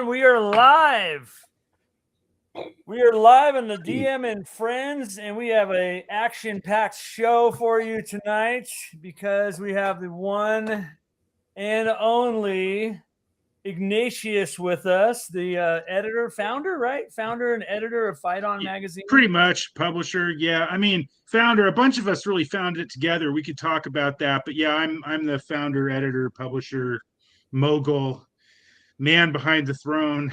everyone. We are live. We are live on the DM and Friends, and we have a action-packed show for you tonight because we have the one and only Ignatius with us, the editor, founder, right? Founder and editor of Fight On magazine. Pretty much, publisher. Yeah, I mean, founder. A bunch of us really founded it together. We could talk about that, but yeah, I'm the founder, editor, publisher, mogul, man behind the throne.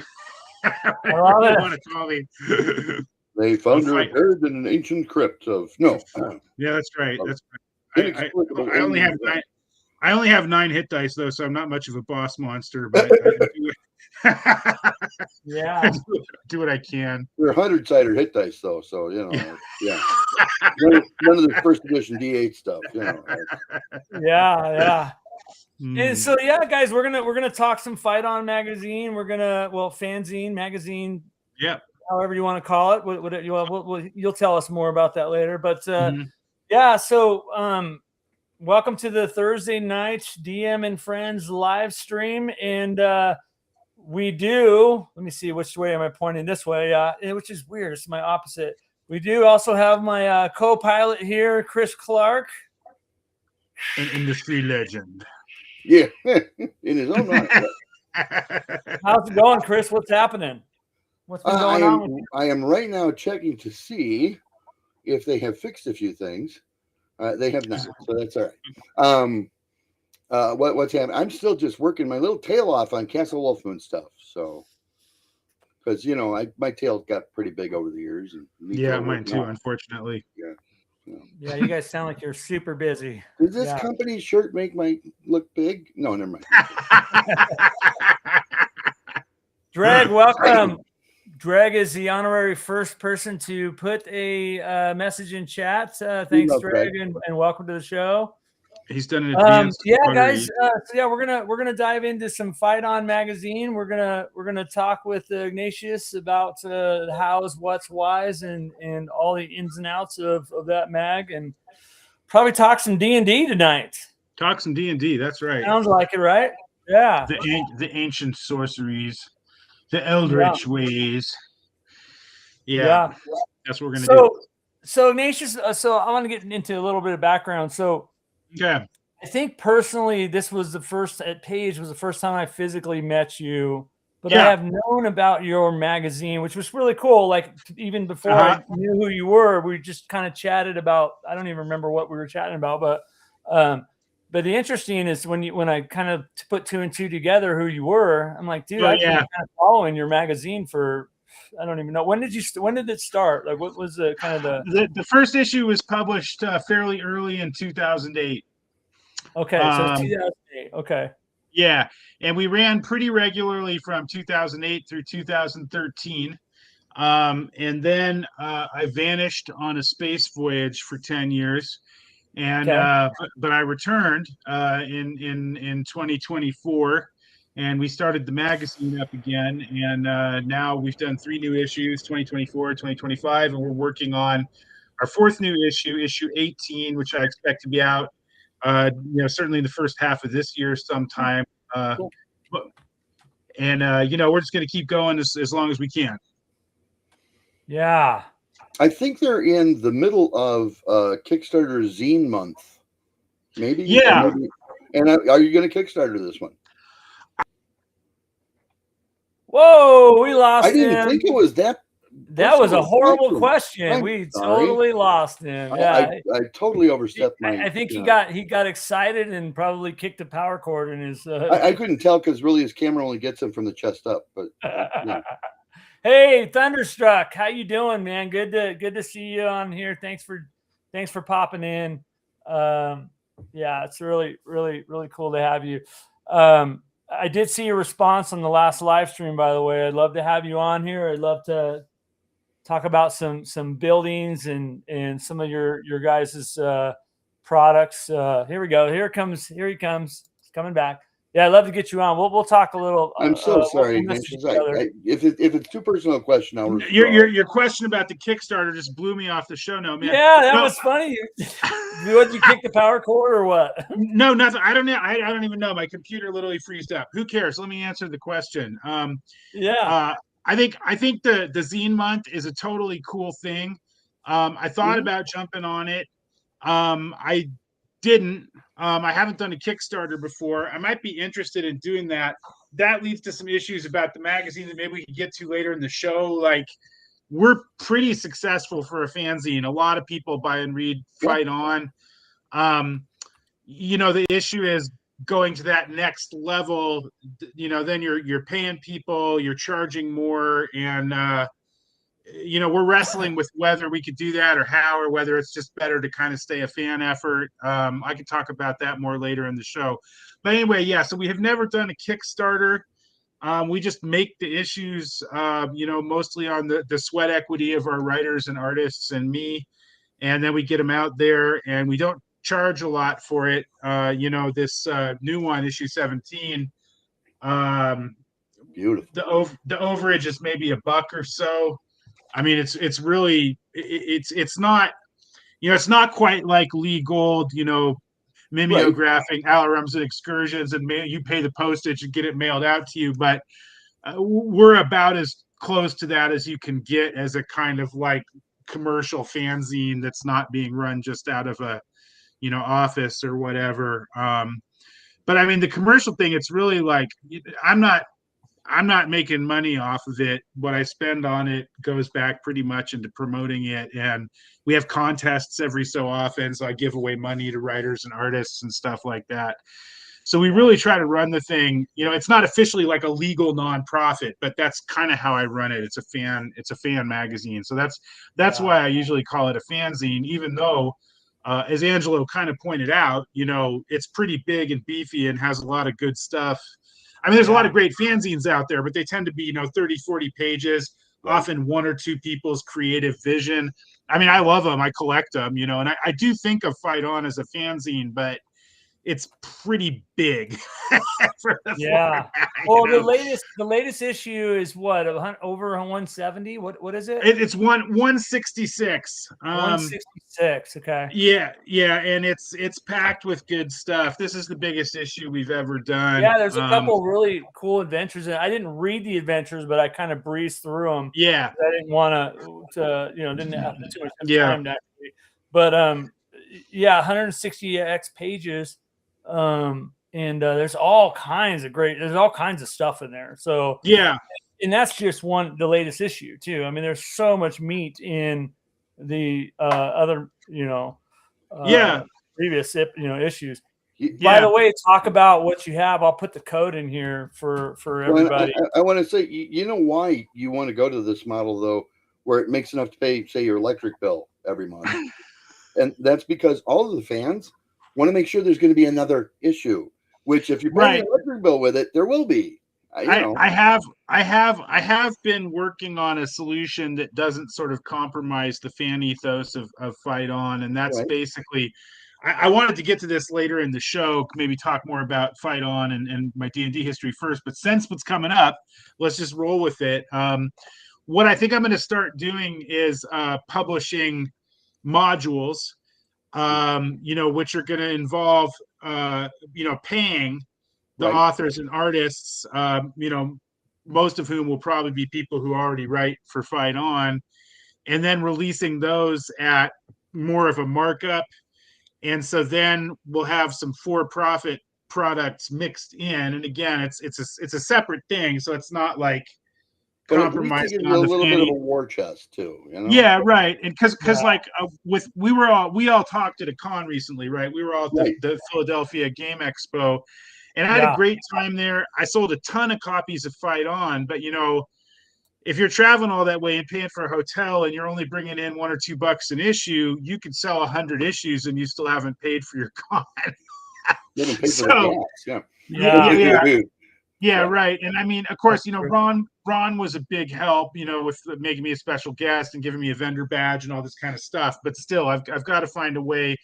Whatever you want to call me. They found her buried in an ancient crypt of Yeah, that's right. That's right. I only have 9 hit dice though, so I'm not much of a boss monster. But yeah, do what I can. They're 100-sided hit dice though, so yeah. None of the first edition D8 stuff, Yeah. And so, yeah, guys, we're gonna talk some Fight On magazine. We're gonna fanzine magazine. Yeah, however you want to call it. You'll tell us more about that later. But yeah, so welcome to the Thursday night DM and Friends live stream, and we do. Let me see, which way am I pointing? This way, which is weird. It's my opposite. We do also have my co-pilot here, Chris Clark, an industry legend. Yeah, in his own right. How's it going, Chris? What's happening? What's been going on with you? I am right now checking to see if they have fixed a few things. They have not, so that's all right. What's happening? I'm still just working my little tail off on Castle Wolfman stuff. So, because my tail got pretty big over the years. And mine too, unfortunately. Yeah, you guys sound like you're super busy. Does this company's shirt make my look big? No, never mind. Dreg, welcome. Dreg is the honorary first person to put a message in chat. Thanks, Dreg, and welcome to the show. He's done an advanced guys. We're gonna dive into some Fight On magazine. We're gonna talk with Ignatius about the hows, what's, whys, and all the ins and outs of that mag, and probably talk some D&D tonight. Talk some D&D. That's right. Sounds like it, right? Yeah. The ancient sorceries, the eldritch ways. Yeah. That's what we're gonna do. So Ignatius. So I want to get into a little bit of background. So. Yeah, I think personally, this was the first time I physically met you, but I have known about your magazine, which was really cool. Like even before I knew who you were, we just kind of chatted about. I don't even remember what we were chatting about, but the interesting is when I kind of put 2 and 2 together, who you were. I'm like, dude, I've been kind of following your magazine for. I don't even know when did it start? Like, what was the kind of the first issue was published fairly early in 2008. Okay, so 2008. Okay. Yeah, and we ran pretty regularly from 2008 through 2013, and then I vanished on a space voyage for 10 years, and but I returned in 2024. And we started the magazine up again, and now we've done 3 new issues, 2024, 2025, and we're working on our 4th new issue, issue 18, which I expect to be out, certainly in the first half of this year sometime. We're just going to keep going as long as we can. Yeah. I think they're in the middle of Kickstarter Zine month. Maybe. Yeah. And are you going to Kickstarter this one? Whoa, we lost him. I didn't think it was that. That was a horrible question. We totally lost him. Yeah, I totally overstepped my. I think he got excited and probably kicked a power cord in his. I couldn't tell because really his camera only gets him from the chest up. But Hey, Thunderstruck, how you doing, man? Good to see you on here. Thanks for popping in. It's really cool to have you. I did see your response on the last live stream, by the way. I'd love to have you on here. I'd love to talk about some buildings and some of your guys' products. Here we go. Here he comes. He's coming back. Yeah, I'd love to get you on. We'll talk a little. I'm so sorry, we'll Ignatius. If it's too personal a question, I'll withdraw. Your question about the Kickstarter just blew me off the show. No, man. Yeah, that was funny. Did you kick the power cord or what? No, nothing. I don't know. I don't even know. My computer literally freezed up. Who cares? Let me answer the question. Yeah. I think the Zine month is a totally cool thing. I thought about jumping on it. I didn't. I haven't done a Kickstarter before. I might be interested in doing that. That leads to some issues about the magazine that maybe we can get to later in the show. Like, we're pretty successful for a fanzine. A lot of people buy and read Fight On. The issue is going to that next level. Then you're paying people, you're charging more, and we're wrestling with whether we could do that or how, or whether it's just better to kind of stay a fan effort. I can talk about that more later in the show. But anyway, so we have never done a Kickstarter. We just make the issues, mostly on the sweat equity of our writers and artists and me. And then we get them out there, and we don't charge a lot for it. This new one, issue 17, beautiful. The overage is maybe $1 or so. I mean, it's really, it's not, it's not quite like Lee Gold, mimeographing Alarums and Excursions, and you pay the postage and get it mailed out to you. But we're about as close to that as you can get as a kind of like commercial fanzine that's not being run just out of a, office or whatever. But I mean, the commercial thing, it's really like, I'm not making money off of it. What I spend on it goes back pretty much into promoting it. And we have contests every so often. So I give away money to writers and artists and stuff like that. So we really try to run the thing. It's not officially like a legal nonprofit, but that's kind of how I run it. It's a fan magazine. So that's why I usually call it a fanzine, even though, as Angelo kind of pointed out, it's pretty big and beefy and has a lot of good stuff. I mean, there's a lot of great fanzines out there, but they tend to be, 30, 40 pages, often one or two people's creative vision. I mean, I love them. I collect them, and I do think of Fight On as a fanzine, but it's pretty big. Well, the latest issue is what, over 170? What is it? It's 166. 166. Okay. Yeah, and it's packed with good stuff. This is the biggest issue we've ever done. Yeah, there's a couple really cool adventures, and I didn't read the adventures, but I kind of breezed through them. Yeah, I didn't want to, didn't have too much time to actually. But 160x pages. And there's all kinds of stuff in there. So and that's just the latest issue too. I mean, there's so much meat in the other, previous, issues. By the way, talk about what you have. I'll put the code in here for everybody. I want to say, why you want to go to this model though, where it makes enough to pay, say, your electric bill every month, and that's because all of the fans want to make sure there's going to be another issue. Which, if you pay the electric bill with it, there will be. I have been working on a solution that doesn't sort of compromise the fan ethos of Fight On, and that's basically. I wanted to get to this later in the show, maybe talk more about Fight On and my D&D history first. But since what's coming up, let's just roll with it. What I think I'm going to start doing is publishing modules. Which are going to involve, paying the authors and artists, most of whom will probably be people who already write for Fight On, and then releasing those at more of a markup. And so then we'll have some for-profit products mixed in. And again, it's a separate thing. So it's not like compromising on a little bit of a war chest too, Yeah, right. And because we all talked at a con recently, right? We were all at the Philadelphia Game Expo, and I had a great time there. I sold a ton of copies of Fight On, but if you're traveling all that way and paying for a hotel and you're only bringing in $1 or $2 an issue, you could sell 100 issues and you still haven't paid for your con. Yeah, right. And I mean, of course, Ron was a big help, with making me a special guest and giving me a vendor badge and all this kind of stuff. But still, I've got to find a way,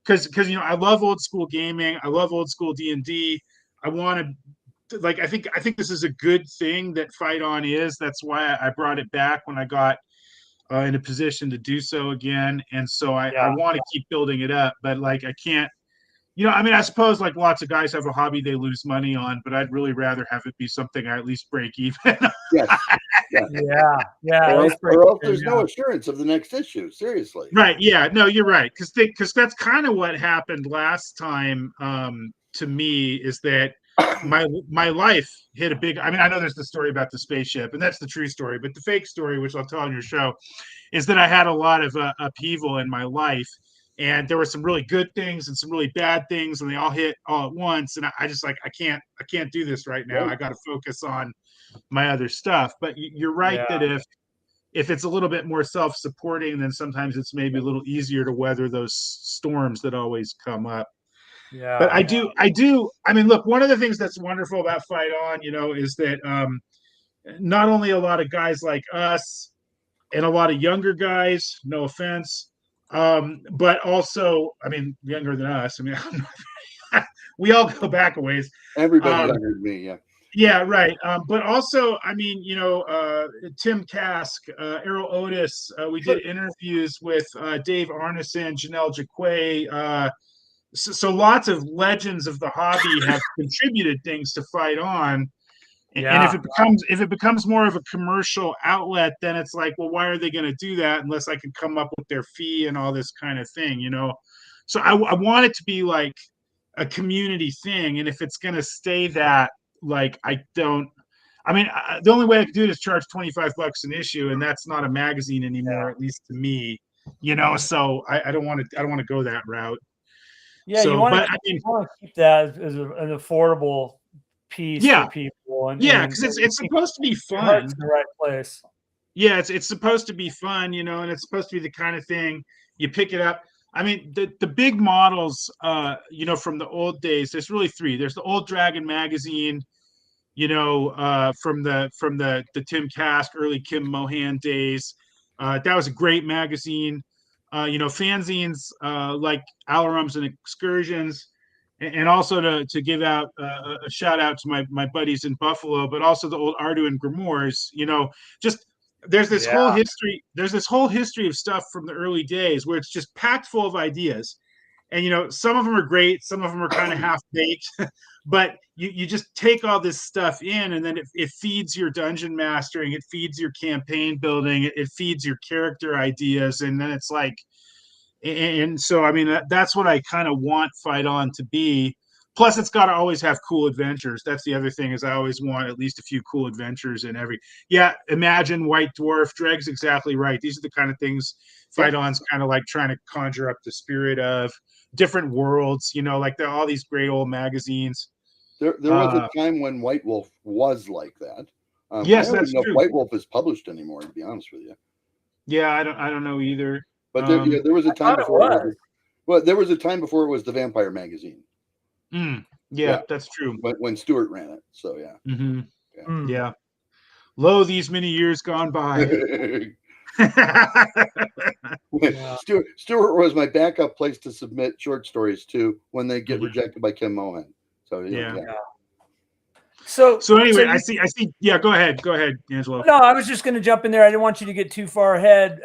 because I love old school gaming. I love old school D&D. want to, like, I think this is a good thing that Fight On is. That's why I brought it back when I got in a position to do so again. And so I want to keep building it up, but like, I can't, I mean, I suppose like lots of guys have a hobby they lose money on, but I'd really rather have it be something I at least break even. Yes. Yeah. Or else there's no assurance of the next issue. Seriously. Right. Yeah. No, you're right. Because that's kind of what happened last time to me, is that my life hit a big. I mean, I know there's the story about the spaceship, and that's the true story, but the fake story, which I'll tell on your show, is that I had a lot of upheaval in my life. And there were some really good things and some really bad things, and they all hit all at once. And I just like, I can't do this right now. I got to focus on my other stuff. But you're right that if it's a little bit more self-supporting, then sometimes it's maybe a little easier to weather those storms that always come up. Yeah. But I do. I mean, look, one of the things that's wonderful about Fight On, is that not only a lot of guys like us and a lot of younger guys, no offense, but also, I mean, younger than us. I mean, we all go back a ways. Everybody younger than me, yeah. Yeah, right. But also, I mean, Tim Kask, Errol Otis, we did interviews with Dave Arneson, Janelle Jaquay. So lots of legends of the hobby have contributed things to Fight On. And if it becomes more of a commercial outlet, then it's like, well, why are they going to do that unless I can come up with their fee and all this kind of thing, So I want it to be like a community thing, and if it's going to stay that, like, the only way I could do it is charge $25 an issue, and that's not a magazine anymore, at least to me, So I don't want to go that route. Yeah, so, you want to keep that as an affordable piece for people. Because it's supposed to be fun. In the right place. Yeah, it's supposed to be fun, and it's supposed to be the kind of thing you pick it up. I mean, the big models, from the old days, there's really three. There's the old Dragon magazine, from the Tim Kask, early Kim Mohan days. That was a great magazine. Fanzines like Alarums and Excursions, and also to give out a shout out to my buddies in Buffalo, but also the old Ardu and Grimoires. Just there's this whole history. There's this whole history of stuff from the early days where it's just packed full of ideas. And some of them are great, some of them are kind of half baked, but you just take all this stuff in, and then it feeds your dungeon mastering, it feeds your campaign building, it feeds your character ideas, and then it's like, and so I mean that's what I kind of want Fight On to be. Plus, it's got to always have cool adventures. That's the other thing, is I always want at least a few cool adventures in every. Yeah, imagine White Dwarf. Dreg's exactly right. These are the kind of things Fight On's kind of like trying to conjure up the spirit of. Different worlds, like all these great old magazines. There was a time when White Wolf was like that. Yes, I don't that's know true. if White Wolf is published anymore, to be honest with you. Yeah, I don't know either. But there was a time before. There was a time before it was the Vampire magazine. Yeah, that's true. When Stuart ran it, so yeah. Mm-hmm. Yeah. Lo, these many years gone by. Stuart was my backup place to submit short stories to when they get rejected by Kim Mohan. So yeah. So anyway, I see. Yeah, go ahead, Angelo. No, I was just going to jump in there. I didn't want you to get too far ahead,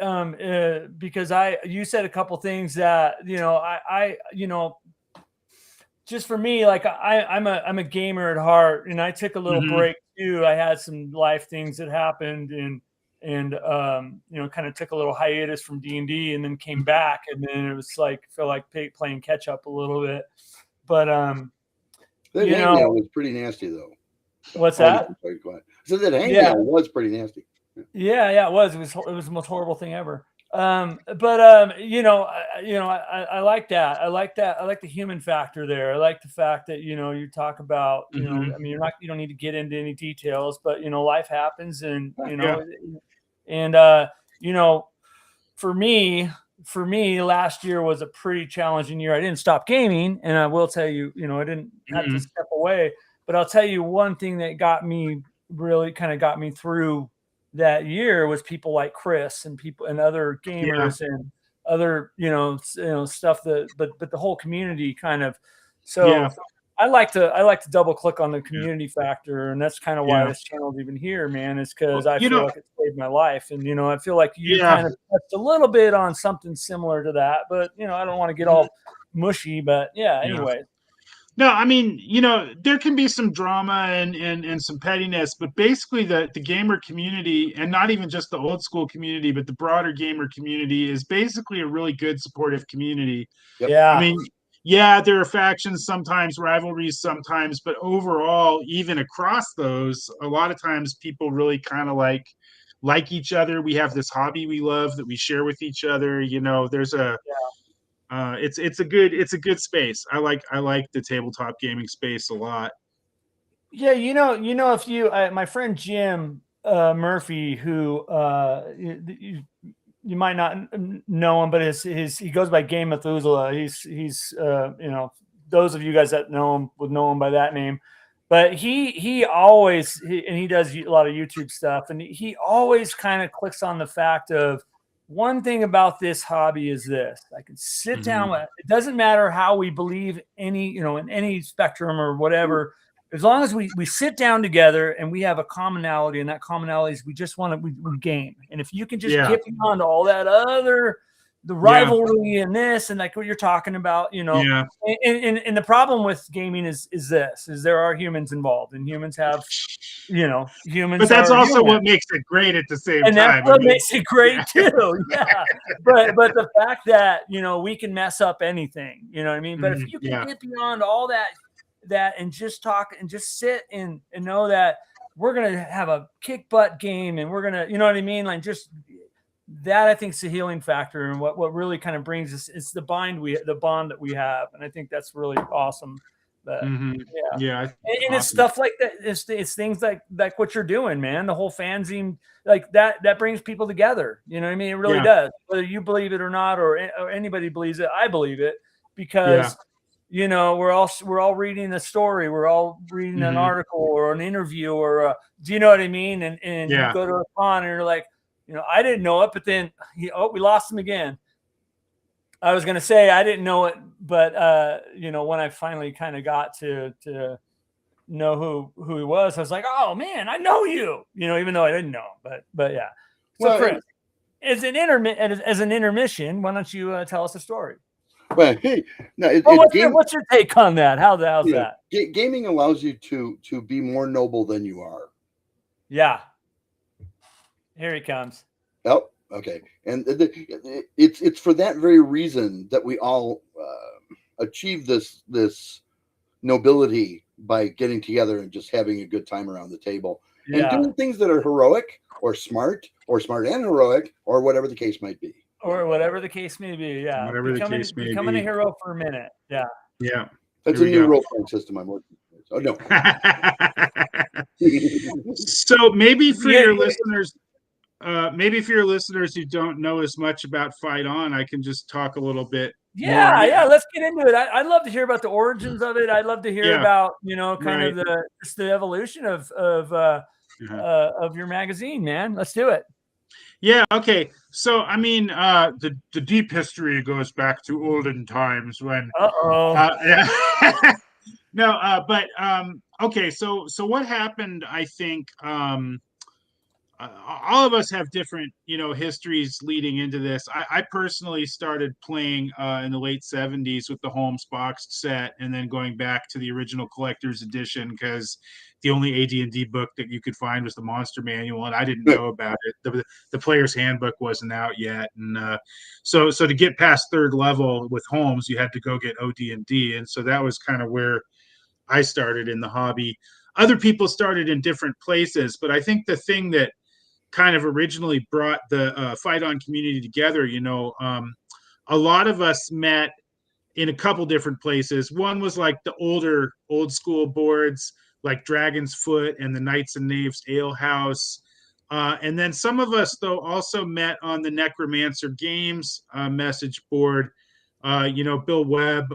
because you said a couple things that I just for me, like I'm a gamer at heart, and I took a little break too. I had some life things that happened, and kind of took a little hiatus from D&D, and then came back, and then it was like feel like playing catch up a little bit. But that hangnail was pretty nasty though. What's that? So that hangnail was pretty nasty. Yeah, it was. It was the most horrible thing ever. I like that. I like the human factor there. I like the fact that you talk about I mean you don't need to get into any details, but life happens, and for me last year was a pretty challenging year. I didn't stop gaming, and I will tell you, I didn't have to step away, but I'll tell you one thing that got me through that year was people like Chris and people and other gamers and other stuff but the whole community kind of. So I like to double click on the community factor, and that's kind of why this channel is even here, man. Is because I feel like it saved my life, and I feel like you kind of touched a little bit on something similar to that, but I don't want to get all mushy, but anyway. No, I mean, there can be some drama and some pettiness, but basically the gamer community, and not even just the old school community, but the broader gamer community, is basically a really good supportive community. Yep. Yeah. I mean, there are factions sometimes, rivalries sometimes, but overall, even across those, a lot of times people really kind of like each other. We have this hobby we love that we share with each other. There's a it's a good space. I like the tabletop gaming space a lot. Yeah, if my friend Jim Murphy, who you might not know him, but he goes by Game Methuselah. He's those of you guys that know him would know him by that name. But he always and he does a lot of YouTube stuff, and he always kind of clicks on the fact of, one thing about this hobby is this: I can sit down with, it doesn't matter how we believe in any spectrum or whatever, as long as we sit down together and we have a commonality, and that commonality is we just want to we game. And if you can just get beyond all that the rivalry and this, and like what you're talking about, and the problem with gaming is there are humans involved, and humans have humans, but that's also human. what makes it great at the same and time. That's what makes it great too. But the fact that we can mess up anything, you know what I mean? But if you can get beyond all that and just talk and just sit and know that we're gonna have a kick butt game, and we're gonna, you know what I mean, like, just that, I think, is the healing factor, and what really kind of brings us, it's the bond that we have, and I think that's really awesome. But and awesome. It's stuff like that. It's things like what you're doing, man. The whole fanzine, like that brings people together. You know what I mean? It really does. Whether you believe it or not, or anybody believes it, I believe it, because we're all reading a story, we're all reading an article or an interview, or do you know what I mean? And you go to a con and you're like, I didn't know it, but then we lost him again. I was gonna say I didn't know it, but when I finally kind of got to know who he was, I was like, oh man, I know you. Even though I didn't know him, but yeah. So Chris, as an intermission, why don't you tell us a story? Well, hey, no, what's your take on that? How's that? Gaming allows you to be more noble than you are. Yeah. Here he comes. Oh, okay. And it's for that very reason that we all achieve this nobility by getting together and just having a good time around the table and doing things that are heroic or smart and heroic, or whatever the case might be. Or whatever the case may be, becoming a hero for a minute, That's a new role-playing system I'm working with. Oh no. So maybe for your listeners, who don't know as much about Fight On, I can just talk a little bit. Let's get into it. I'd love to hear about the origins of it. I'd love to hear about kind of the evolution of your magazine, man. Let's do it. Yeah. Okay. So, I mean, the deep history goes back to olden times when. No, but okay. So what happened? I think all of us have different, histories leading into this. I personally started playing in the late 70s with the Holmes boxed set, and then going back to the original collector's edition, because the only AD&D book that you could find was the Monster Manual, and I didn't know about it. The Player's Handbook wasn't out yet, and so to get past third level with Holmes, you had to go get OD&D, and so that was kind of where I started in the hobby. Other people started in different places, but I think the thing that kind of originally brought the Fight On community together, a lot of us met in a couple different places. One was like the old school boards, like Dragon's Foot and the Knights and Knaves Ale House. And then some of us, though, also met on the Necromancer Games message board. Bill Webb,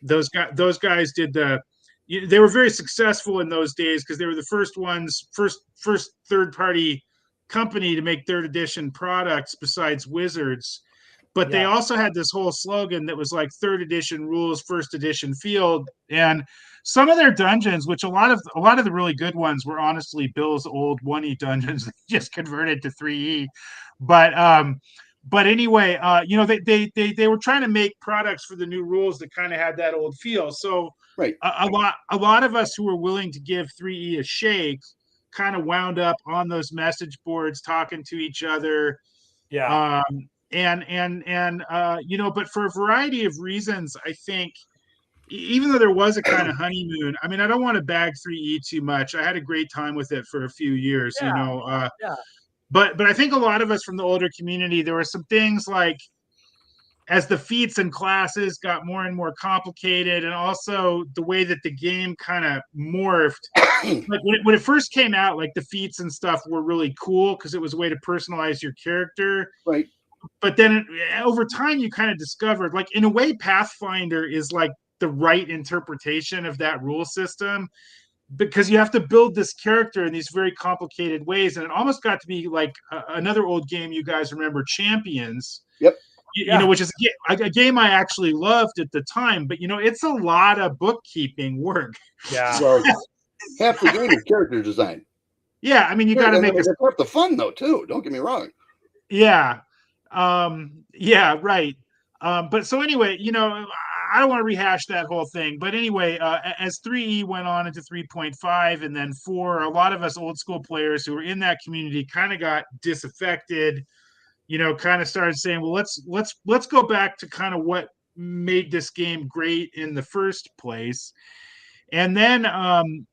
those guys did they were very successful in those days because they were the first third-party company to make third edition products besides Wizards. but they also had this whole slogan that was like 3rd edition rules, 1st edition field. And some of their dungeons, which a lot of the really good ones were honestly Bill's old 1E dungeons just converted to 3E. But anyway, they were trying to make products for the new rules that kind of had that old feel. So a lot of us who were willing to give 3E a shake kind of wound up on those message boards talking to each other. Yeah. But for a variety of reasons, I think, even though there was a kind of honeymoon, I mean, I don't want to bag 3E too much. I had a great time with it for a few years, but I think a lot of us from the older community, there were some things like, as the feats and classes got more and more complicated, and also the way that the game kind of morphed. Like when it first came out, like the feats and stuff were really cool because it was a way to personalize your character. Right. But then over time, you kind of discovered, like, in a way, Pathfinder is like the right interpretation of that rule system, because you have to build this character in these very complicated ways. And it almost got to be like another old game you guys remember, Champions. Yep. You know, which is a game I actually loved at the time, but it's a lot of bookkeeping work. Yeah. Well, half the game is character design. Yeah, I mean, you got to make it's part the fun though too. Don't get me wrong. Yeah, right. But so anyway, I don't want to rehash that whole thing. But anyway, as 3E went on into 3.5 and then 4, a lot of us old school players who were in that community kind of got disaffected. Kind of started saying, well, let's go back to kind of what made this game great in the first place. And then,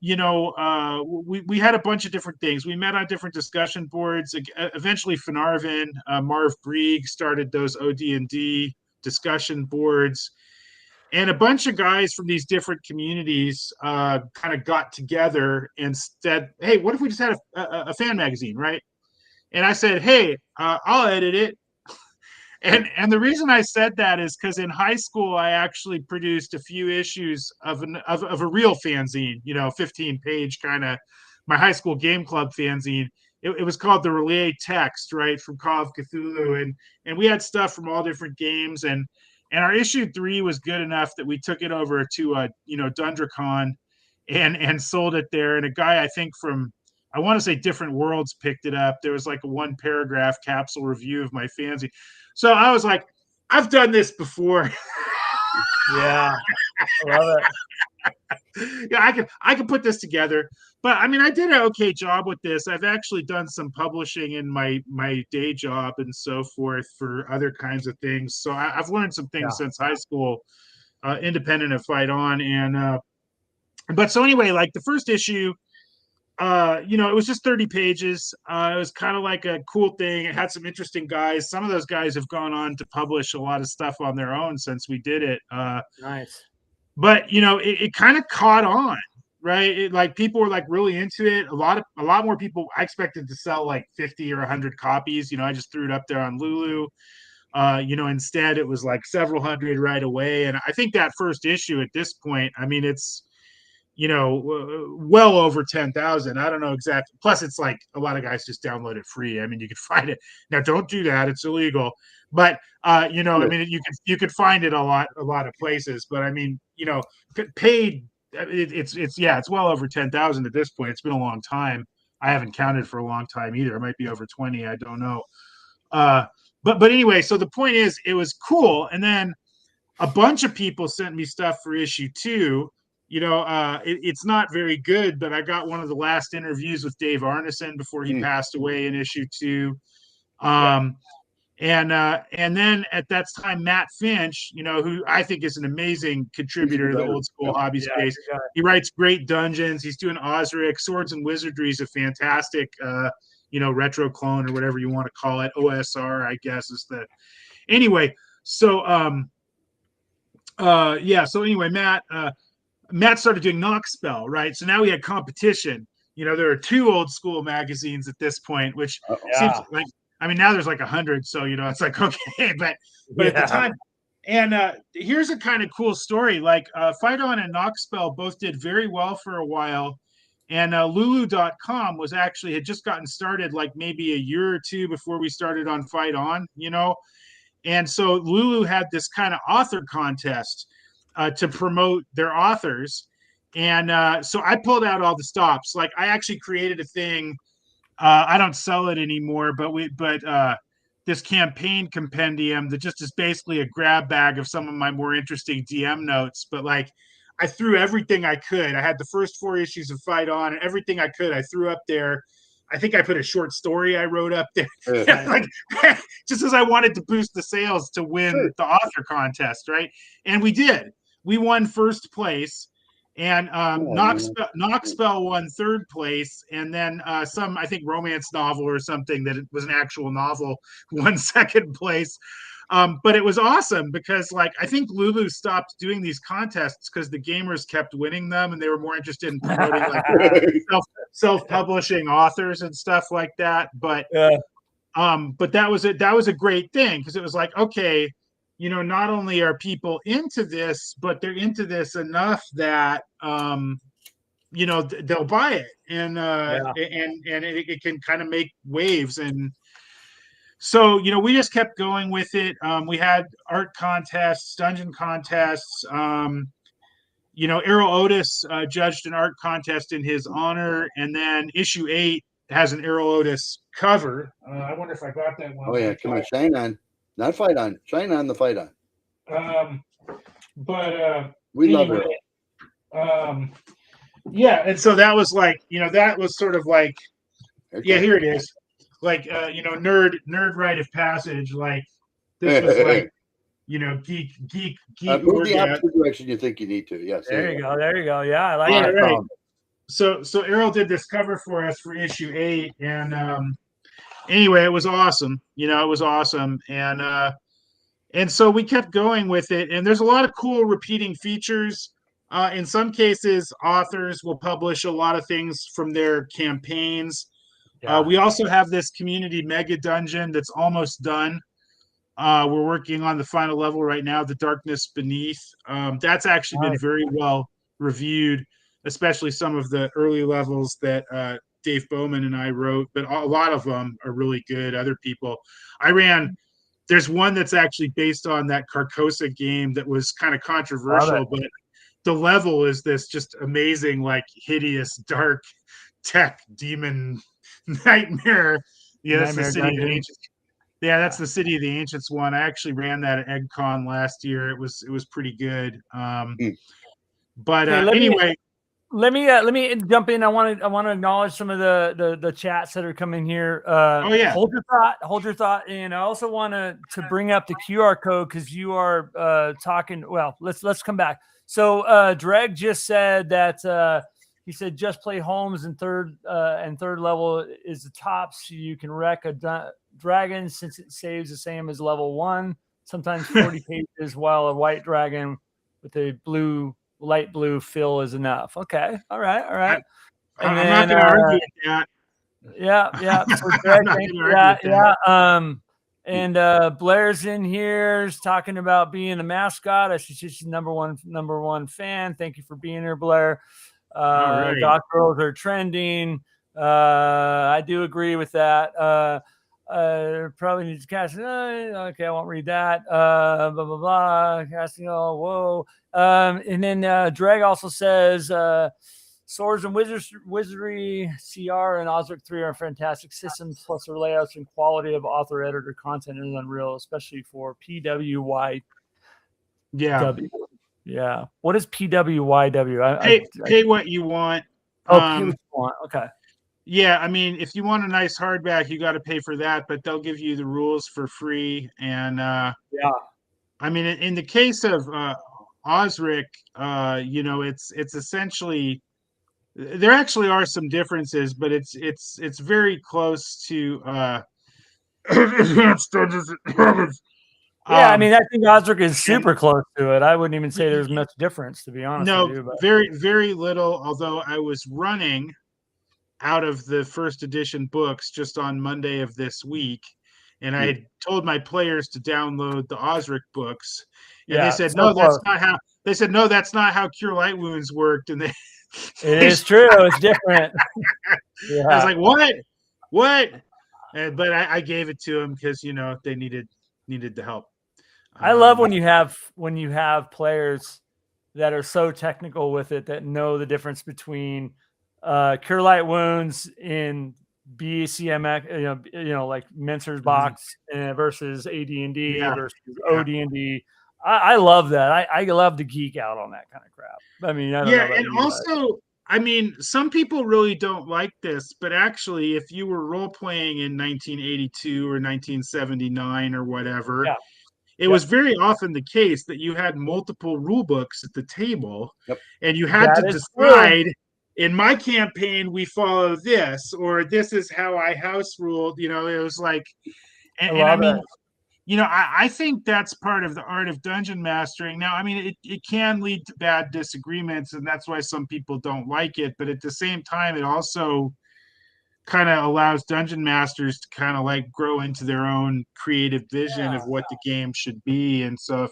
we had a bunch of different things. We met on different discussion boards. Eventually, Finarvin, Marv Brieg started those OD&D discussion boards. And a bunch of guys from these different communities kind of got together and said, hey, what if we just had a fan magazine, right? And I said, hey, I'll edit it. And the reason I said that is because in high school, I actually produced a few issues of a real fanzine, 15-page kind of, my high school game club fanzine. It was called the Relay Text, right, from Call of Cthulhu. And we had stuff from all different games. And our issue 3 was good enough that we took it over to, Dundracon and sold it there. And a guy, I think from, I want to say Different Worlds, picked it up. There was like a 1-paragraph capsule review of my fanzine. So I was like, I've done this before. Yeah, I love it. Yeah, I can put this together. But I mean, I did an okay job with this. I've actually done some publishing in my day job and so forth for other kinds of things. So I've learned some things since high school, independent of Fight On. And but so anyway, like the first issue, it was just 30 pages. It was kind of like a cool thing. It had some interesting guys. Some of those guys have gone on to publish a lot of stuff on their own since we did it. Nice. But it kind of caught on, right? Like people were like really into it. A lot more people. I expected to sell like 50 or 100 copies. I just threw it up there on Lulu. Instead it was like several hundred right away. And I think that first issue at this point, I mean, it's well over 10,000. I don't know exactly. Plus, it's like a lot of guys just download it free. I mean, you could find it now. Don't do that; it's illegal. But I mean, you could find it a lot of places. But I mean, paid. It's well over 10,000 at this point. It's been a long time. I haven't counted for a long time either. It might be over 20. I don't know. But anyway, so the point is, it was cool. And then a bunch of people sent me stuff for issue 2. It's not very good, but I got one of the last interviews with Dave Arneson before he passed away in issue 2. And then at that time, Matt Finch, who I think is an amazing contributor to the old school hobby space. He writes great dungeons. He's doing Osric. Swords and Wizardry is a fantastic, retro clone or whatever you want to call it. OSR, I guess, is the. Anyway, so anyway, Matt started doing Knockspell, right? So now we had competition. There are 2 old school magazines at this point, which seems like, I mean, now there's like 100. So, it's like, okay, but at the time. And here's a kind of cool story. Like Fight On and Knockspell both did very well for a while. And Lulu.com had just gotten started like maybe a year or 2 before we started on Fight On, And so Lulu had this kind of author contest to promote their authors. And so I pulled out all the stops. Like I actually created a thing. I don't sell it anymore, but this campaign compendium that just is basically a grab bag of some of my more interesting DM notes. But like I threw everything I could. I had the first 4 issues of Fight On, and everything I could I threw up there. I think I put a short story I wrote up there, like just as I wanted to boost the sales to win the author contest, right? And we did. We won first place, and Knockspell won third place, and then some, I think, romance novel or something that it was an actual novel won second place. But it was awesome because, like, I think Lulu stopped doing these contests because the gamers kept winning them, and they were more interested in promoting like self-publishing authors and stuff like that. But that was it. That was a great thing because it was like, okay, you know, not only are people into this, but they're into this enough that you know, they'll buy it, and it can kind of make waves. And so, you know, we just kept going with it. We had art contests, dungeon contests. You know, Errol Otis judged an art contest in his honor, and then issue 8 has an Errol Otis cover. I wonder if I got that one. Oh yeah, come on, shine on, not Fight On, shine on the Fight On. We anyway, love it. Yeah, and so that was like, you know, that was sort of like, yeah, here it is. Like, you know, nerd rite of passage. Like, this was like, you know, geek. Move the opposite direction you think you need to. Yes. There you go. Yeah, I like that. Right. So Errol did this cover for us for issue 8, and anyway, it was awesome. You know, it was awesome, and so we kept going with it. And there's a lot of cool repeating features. In some cases, authors will publish a lot of things from their campaigns. Yeah. We also have this community mega dungeon that's almost done. We're working on the final level right now, The Darkness Beneath. That's actually been very well reviewed, especially some of the early levels that Dave Bowman and I wrote, but a lot of them are really good. Other people. There's one that's actually based on that Carcosa game that was kind of controversial, but the level is this just amazing, like hideous, dark tech demon nightmare. Yeah, that's the City of the Ancients. Yeah, that's the City of the Ancients one. I actually ran that at EggCon last year. It was pretty good. But anyway, let me jump in. I want to acknowledge some of the chats that are coming here. Hold your thought, and I also want to bring up the QR code because you are talking. Well, let's come back. So Dreg just said that he said just play Holmes and third level is the top, so you can wreck a dragon since it saves the same as level 1. Sometimes 40 pages, while a white dragon with a light blue fill is enough. Okay, all right. And I'm not going to argue with that. Yeah. So Dreg, thank you for that. Yeah. And Blair's in here talking about being a mascot. She's just number one fan. Thank you for being here, Blair. Doc girls are trending. I do agree with that. Probably needs to cast. Okay, I won't read that. Blah blah blah. Casting. Oh, whoa. And then Dreg also says Swords and Wizardry, CR, and Osric 3 are fantastic systems, plus their layouts and quality of author editor content is unreal, especially for PWY. Yeah. What is PWYW? Pay what you want. Pay what you want. Okay. Yeah, I mean, if you want a nice hardback, you got to pay for that, but they'll give you the rules for free. And I mean, in the case of Osric, you know, it's essentially. There actually are some differences, but it's very close to Advanced Dungeons and Dragons. Yeah, I mean, I think Osric is super close to it. I wouldn't even say there's much difference, to be honest with you. No, very, very little, although I was running out of the first edition books just on Monday of this week, and I had told my players to download the Osric books, and they said, no, that's not how. They said, no, that's not how Cure Light Wounds worked, and it is true. It's different. Yeah. I was like, what? But I gave it to them because, you know, they needed needed the help. I love when you have players that are so technical with it that know the difference between cure light wounds in BCMX, like Mensor's box versus AD&D versus OD&D. I love that. I love to geek out on that kind of crap. I mean, I don't know about and you also, I mean, some people really don't like this, but actually, if you were role playing in 1982 or 1979 or whatever, it was very often the case that you had multiple rule books at the table, and you had to decide. True. In my campaign, we follow this, or this is how I house ruled. It was like, and I mean, I think that's part of the art of dungeon mastering. Now, I mean, it can lead to bad disagreements, and that's why some people don't like it. But at the same time, it also kind of allows dungeon masters to kind of like grow into their own creative vision of what the game should be. And so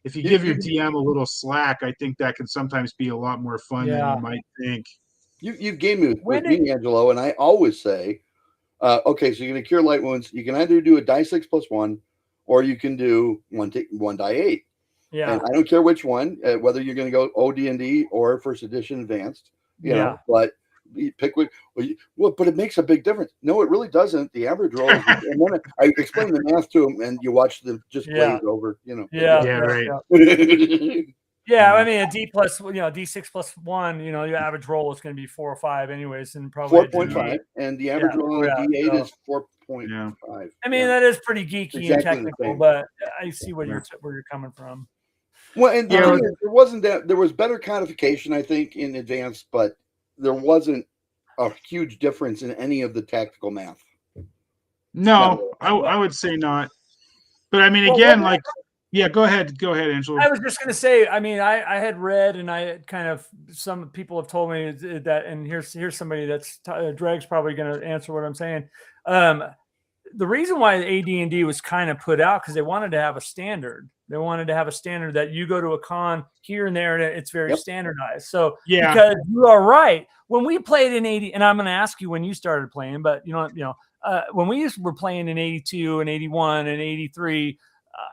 if you give your DM a little slack, I think that can sometimes be a lot more fun than you might think. You've gamed with me, Angelo, and I always say, okay, so you're going to cure light wounds. You can either do a die 6+1, or you can do one die 8. Yeah. And I don't care which one, whether you're going to go OD&D or first edition advanced, you know, but you pick what, but it makes a big difference. No, it really doesn't. The average roll, and then I explain the math to them, and you watch them just glaze over, right. Yeah, I mean, a D6+1, your average roll is going to be 4 or 5 anyways, and probably 4.5, and the average roll on a D8 is 4.5. I mean, that is pretty geeky and technical, but I see where you're coming from. Well, and there wasn't that. There was better codification, I think, in advanced, but there wasn't a huge difference in any of the tactical math. No, I would say not. But I mean, again, go ahead, Angelo. I was just going to say, I mean, I had read, and I had kind of, some people have told me that, and here's somebody that's Dreg's probably going to answer what I'm saying. The reason why AD&D was kind of put out because they wanted to have a standard. They wanted to have a standard that you go to a con here and there, and it's very standardized. So because you are right, when we played in 80, and I'm going to ask you when you started playing, but when we were playing in 82 and 81 and 83.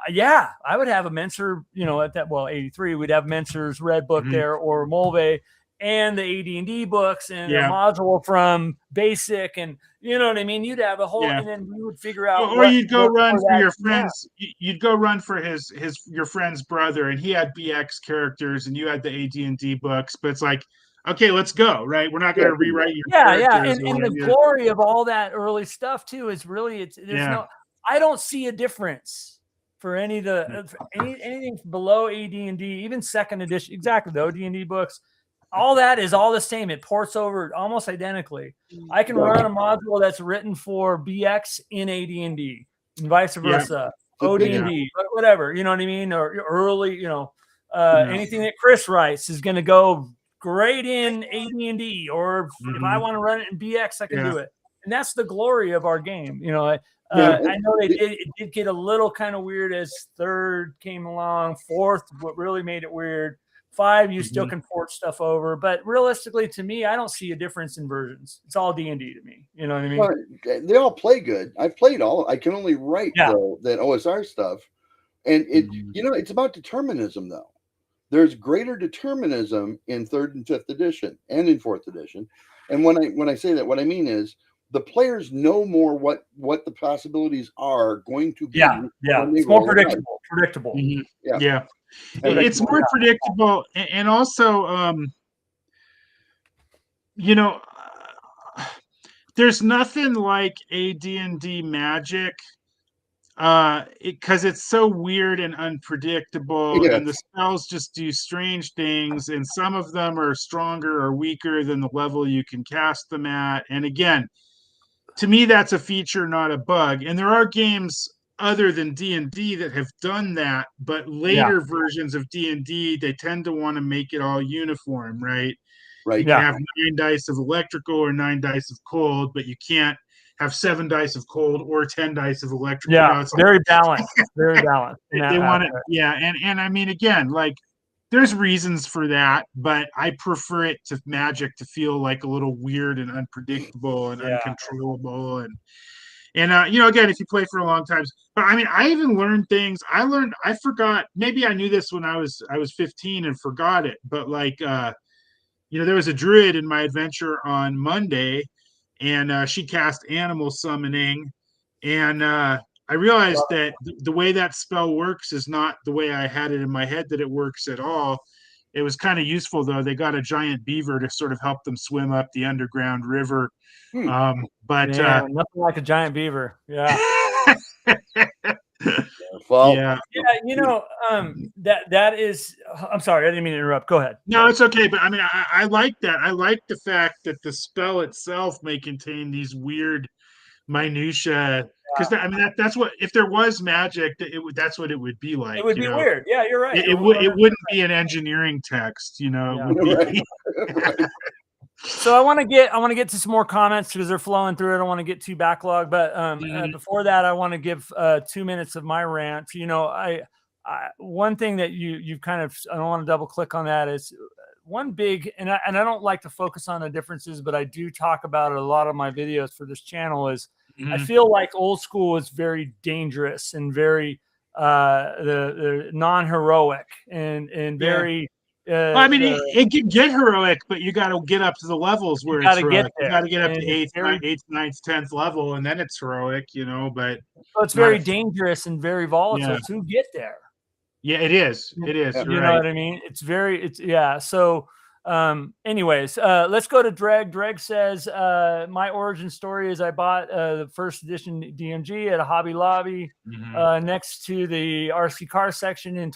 I would have a Mensor, at that, 83, we'd have Mensor's Red Book there, or Mulvey, and the AD&D books, and a module from Basic, and you know what I mean? You'd have a whole, and then you would figure out. Or you'd go run for your friends. You'd go run for your friend's brother, and he had BX characters, and you had the AD&D books, but it's like, okay, let's go, right? We're not going to rewrite your characters. And the glory of all that early stuff, too, is really, I don't see a difference. For anything below AD&D, even second edition, exactly, the OD&D books, all that is all the same. It ports over almost identically. I can run a module that's written for BX in AD&D, and vice versa. OD&D, whatever, you know what I mean? Or early, anything that Chris writes is going to go great in AD&D, or if I want to run it in BX, I can do it. And that's the glory of our game, I know it did get a little kind of weird as 3rd came along. 4th, what really made it weird. 5, you still can port stuff over, but realistically, to me, I don't see a difference in versions. It's all D&D to me. You know what I mean? Well, they all play good. I've played all. I can only write though that OSR stuff, and it's about determinism though. There's greater determinism in 3rd and 5th edition, and in 4th edition. And when I say that, what I mean is, the players know more what the possibilities are going to be. It's more predictable. It's more predictable, and also, there's nothing like AD&D magic, because it's so weird and unpredictable, and the spells just do strange things, and some of them are stronger or weaker than the level you can cast them at. And again, to me, that's a feature, not a bug. And there are games other than D&D that have done that, but later versions of D&D, they tend to want to make it all uniform, right? You can have 9 dice of electrical or 9 dice of cold, but you can't have 7 dice of cold or 10 dice of electrical. Very balanced. Very balanced. They want it, and I mean, again, like, there's reasons for that, but I prefer it to Magic to feel like a little weird and unpredictable and uncontrollable, And again, if you play for a long time, but I mean, I even learned things. I forgot. Maybe I knew this when I was 15 and forgot it. But like, there was a druid in my adventure on Monday, and she cast animal summoning, and I realized that the way that spell works is not the way I had it in my head that it works at all. It was kind of useful though. They got a giant beaver to sort of help them swim up the underground river. But Man, nothing like a giant beaver. Yeah. Well, that is. I'm sorry, I didn't mean to interrupt. Go ahead. No, it's okay. But I mean, I like that. I like the fact that the spell itself may contain these weird minutia. Because I mean, that's what, if there was magic, that's what it would be like. It would be weird. Yeah, you're right. It wouldn't be an engineering text. Yeah. It would be. So I want to get to some more comments because they're flowing through. I don't want to get too backlogged, but before that, I want to give 2 minutes of my rant. I one thing that you've kind of, I don't want to double click on that, is one big, and I don't like to focus on the differences, but I do talk about it a lot of my videos for this channel. Is I feel like old school is very dangerous and very the non-heroic and very. Well, I mean, it can get heroic, but you got to get up to the levels where it's heroic. You got to get up to 8th, 9th, 10th level, and then it's heroic, but it's very dangerous and very volatile to get there. Yeah, it is. It is. You know what I mean? So, anyways, let's go to Dreg. Dreg says, my origin story is I bought the first edition DMG at a Hobby Lobby next to the RC car section in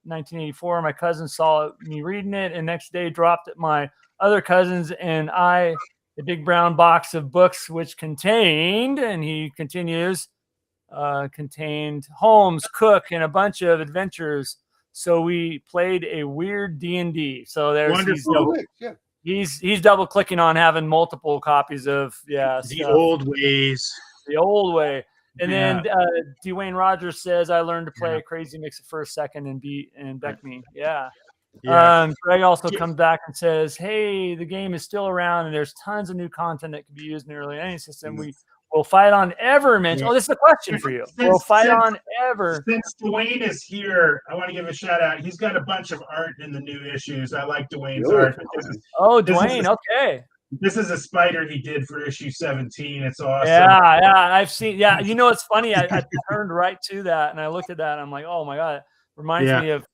1984. My cousin saw me reading it, and next day dropped at my other cousins and I a big brown box of books, which contained, and he continues, contained Holmes, Cook, and a bunch of adventures. So we played a weird D&D. So there's he's double clicking on having multiple copies of the old ways, the old way. And then Dwayne Rogers says, I learned to play a crazy mix of first, second, and beat and Beck me. Greg also comes back and says, hey, the game is still around and there's tons of new content that can be used in early any system. We will fight on ever mention. Oh, this is a question for you. We'll fight on ever. Since Dwayne is here, I want to give a shout out. He's got a bunch of art in the new issues. I like Dwayne's art. Dwayne, okay. This is a spider he did for issue 17. It's awesome. Yeah, I've seen. Yeah, it's funny. I turned right to that and I looked at that and I'm like, oh my god, it reminds me of.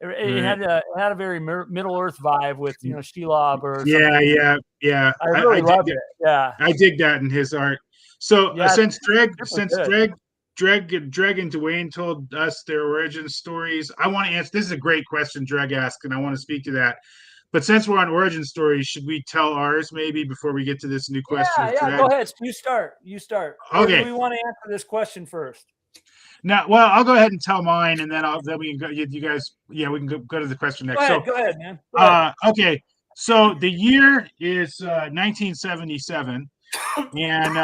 It had a very Middle Earth vibe with Shelob or yeah. I really loved it. Yeah, I dig that in his art. So since Dreg and Dwayne told us their origin stories, I want to answer. This is a great question Dreg asked, and I want to speak to that. But since we're on origin stories, should we tell ours maybe before we get to this new question? Yeah, go ahead. You start. Okay. Or do we want to answer this question first? No, well, I'll go ahead and tell mine, and then we can go. You guys, we can go to the question next. Go ahead, man. Go ahead. Okay. So the year is 1977, and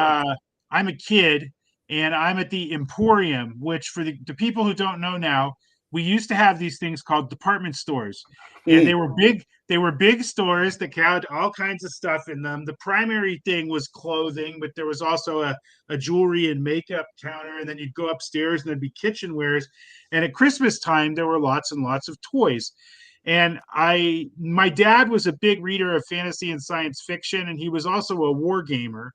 I'm a kid, and I'm at the Emporium, which for the people who don't know now, we used to have these things called department stores, and they were big. They were big stores that had all kinds of stuff in them. The primary thing was clothing, but there was also a jewelry and makeup counter, and then you'd go upstairs and there'd be kitchenwares. And at Christmas time, there were lots and lots of toys. And my dad was a big reader of fantasy and science fiction, and he was also a war gamer.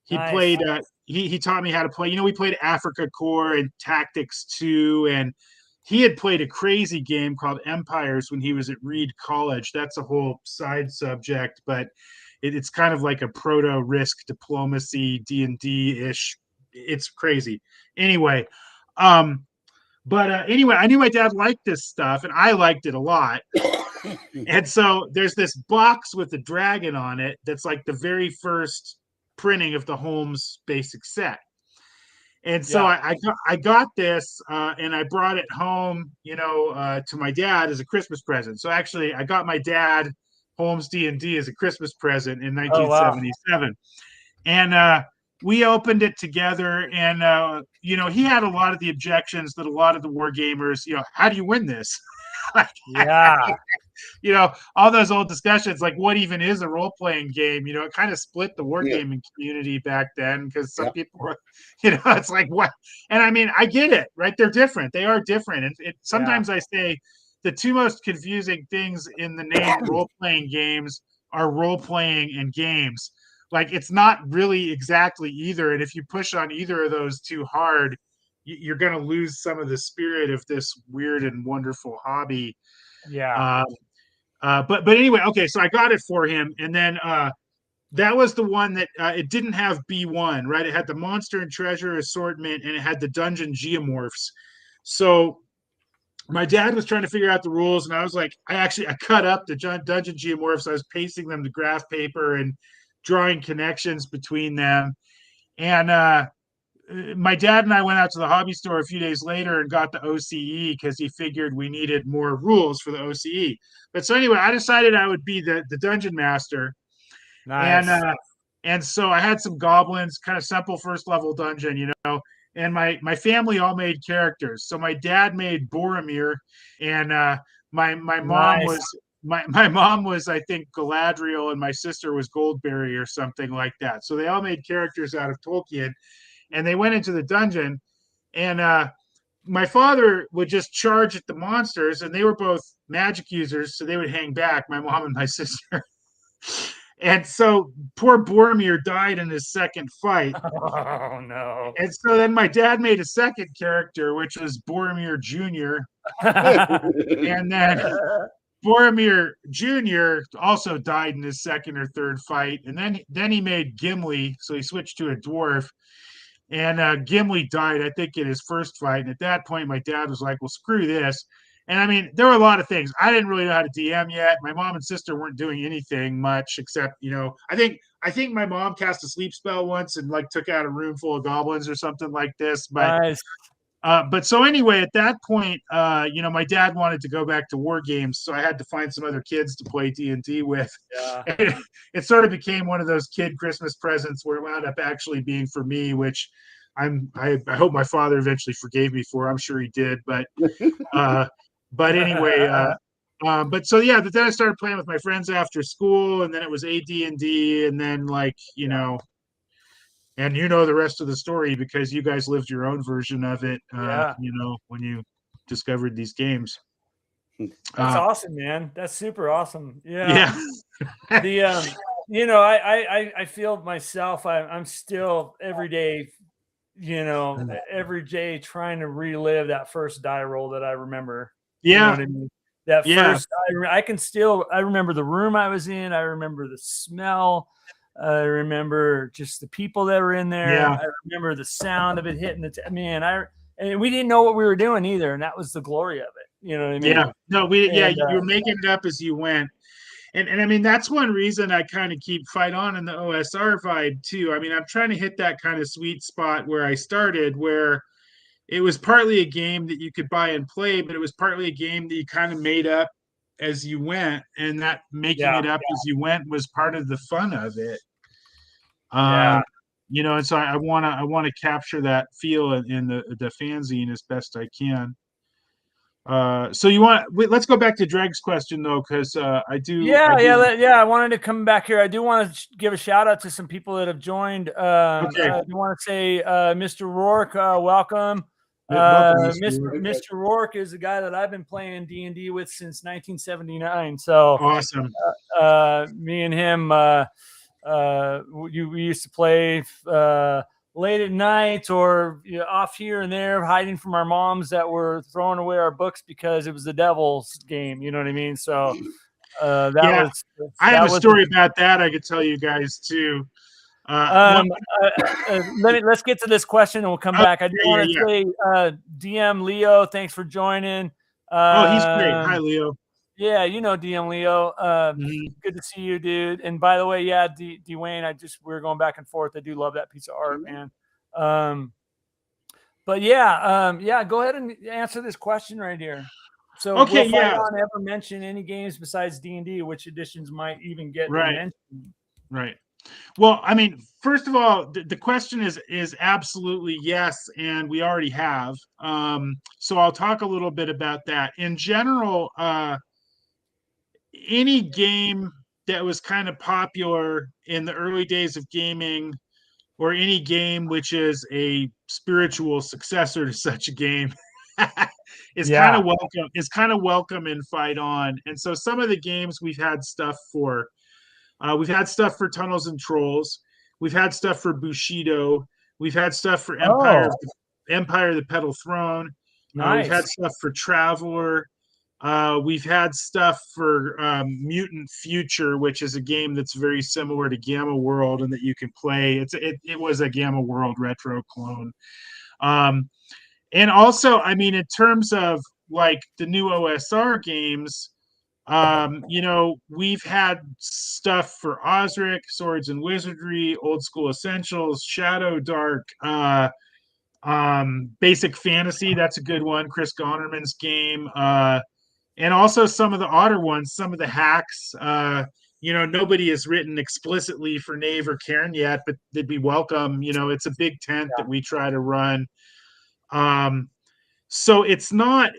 He played. He taught me how to play. We played Africa Corps and Tactics 2, and he had played a crazy game called Empires when he was at Reed College. That's a whole side subject, but it's kind of like a proto-Risk diplomacy D&D-ish. It's crazy. Anyway, anyway, I knew my dad liked this stuff, and I liked it a lot. And so there's this box with a dragon on it that's like the very first printing of the Holmes basic set. And so I got this and I brought it home, to my dad as a Christmas present. So actually, I got my dad Holmes D&D as a Christmas present in 1977. Oh, wow. And we opened it together, and he had a lot of the objections that a lot of the war gamers, how do you win this? Yeah. You know, all those old discussions, like what even is a role-playing game? You know, it kind of split the wargaming community back then because some people were, you know, it's like what? And I mean, I get it, right? They're different. They are different. And sometimes I say the two most confusing things in the name role-playing games are role-playing and games. Like it's not really exactly either. And if you push on either of those too hard, you're going to lose some of the spirit of this weird and wonderful hobby. Yeah. But anyway, okay, so I got it for him, and then that was the one that it didn't have B1, right? It had the monster and treasure assortment, and it had the dungeon geomorphs. So my dad was trying to figure out the rules, and I was like, I cut up the dungeon geomorphs. I was pasting them to graph paper and drawing connections between them, and my dad and I went out to the hobby store a few days later and got the OCE because he figured we needed more rules for the OCE. But so anyway, I decided I would be the dungeon master. Nice. And so I had some goblins, kind of simple first level dungeon, you know, and my family all made characters. So my dad made Boromir, and my mom was my mom was, I think, Galadriel, and my sister was Goldberry or something like that. So they all made characters out of Tolkien. And they went into the dungeon, and my father would just charge at the monsters, and they were both magic users, so they would hang back, my mom and my sister. And so poor Boromir died in his second fight. Oh, no. And so then my dad made a second character, which was Boromir Jr. And then Boromir Jr. also died in his second or third fight. And then he made Gimli, so he switched to a dwarf. And Gimli died, I think, in his first fight. And at that point, my dad was like, well, screw this. And I mean, there were a lot of things. I didn't really know how to DM yet. My mom and sister weren't doing anything much except, you know, I think my mom cast a sleep spell once and like took out a room full of goblins or something like this. But so anyway, at that point, you know, my dad wanted to go back to war games, so I had to find some other kids to play D&D with. Yeah. It sort of became one of those kid Christmas presents where it wound up actually being for me, which I hope my father eventually forgave me for. I'm sure he did, but anyway, but so yeah, but then I started playing with my friends after school, and then it was AD&D, and then like, you know. And you know the rest of the story because you guys lived your own version of it, you know, when you discovered these games. That's awesome, man. That's super awesome. Yeah. You know, I feel myself, I'm still every day, you know, every day trying to relive that first die roll that I remember. Yeah. You know what I mean? That first, I remember the room I was in. I remember the smell. I remember just the people that were in there. Yeah. I remember the sound of it hitting and we didn't know what we were doing either. And that was the glory of it. You know what I mean? Yeah. No, you were making it up as you went. And I mean, that's one reason I kind of keep fight on in the OSR vibe too. I mean, I'm trying to hit that kind of sweet spot where I started, where it was partly a game that you could buy and play, but it was partly a game that you kind of made up as you went, and that making it up as you went was part of the fun of it. You know, and so I want to capture that feel in the fanzine as best I can. So let's go back to Dreg's question though, because I do. I wanted to come back here. I do want to give a shout out to some people that have joined. I do want to say, Mr. Rourke, welcome. Mr. Rourke is the guy that I've been playing D&D with since 1979. So awesome. Me and him, we used to play late at night or off here and there, hiding from our moms that were throwing away our books because it was the devil's game. You know what I mean? So I have a story about that I could tell you guys too. Let's get to this question and we'll come back. I do want to say, DM Leo, thanks for joining. He's great. Hi, Leo. Yeah, you know DM Leo. Good to see you, dude. And by the way, Dwayne, we're going back and forth. I do love that piece of art, man. But go ahead and answer this question right here. So, will Fight-On ever mention any games besides D&D? Which editions might even get mentioned? Right. Well, I mean, first of all, the question is absolutely yes, and we already have. So I'll talk a little bit about that. In general, any game that was kind of popular in the early days of gaming, or any game which is a spiritual successor to such a game, is kind of welcome. Is kind of welcome in Fight On. And so some of the games we've had stuff for. We've had stuff for Tunnels and Trolls. We've had stuff for Bushido. We've had stuff for Empire of the Petal Throne. Nice. We've had stuff for Traveler. We've had stuff for Mutant Future, which is a game that's very similar to Gamma World and that you can play. It was a Gamma World retro clone. And also, I mean, in terms of like the new OSR games, we've had stuff for Osric, Swords and Wizardry, Old School Essentials, Shadow Dark, Basic Fantasy. That's a good one. Chris Gonerman's game. And also some of the odder ones, some of the hacks. Nobody has written explicitly for Knave or Cairn yet, but they'd be welcome. It's a big tent that we try to run. So it's not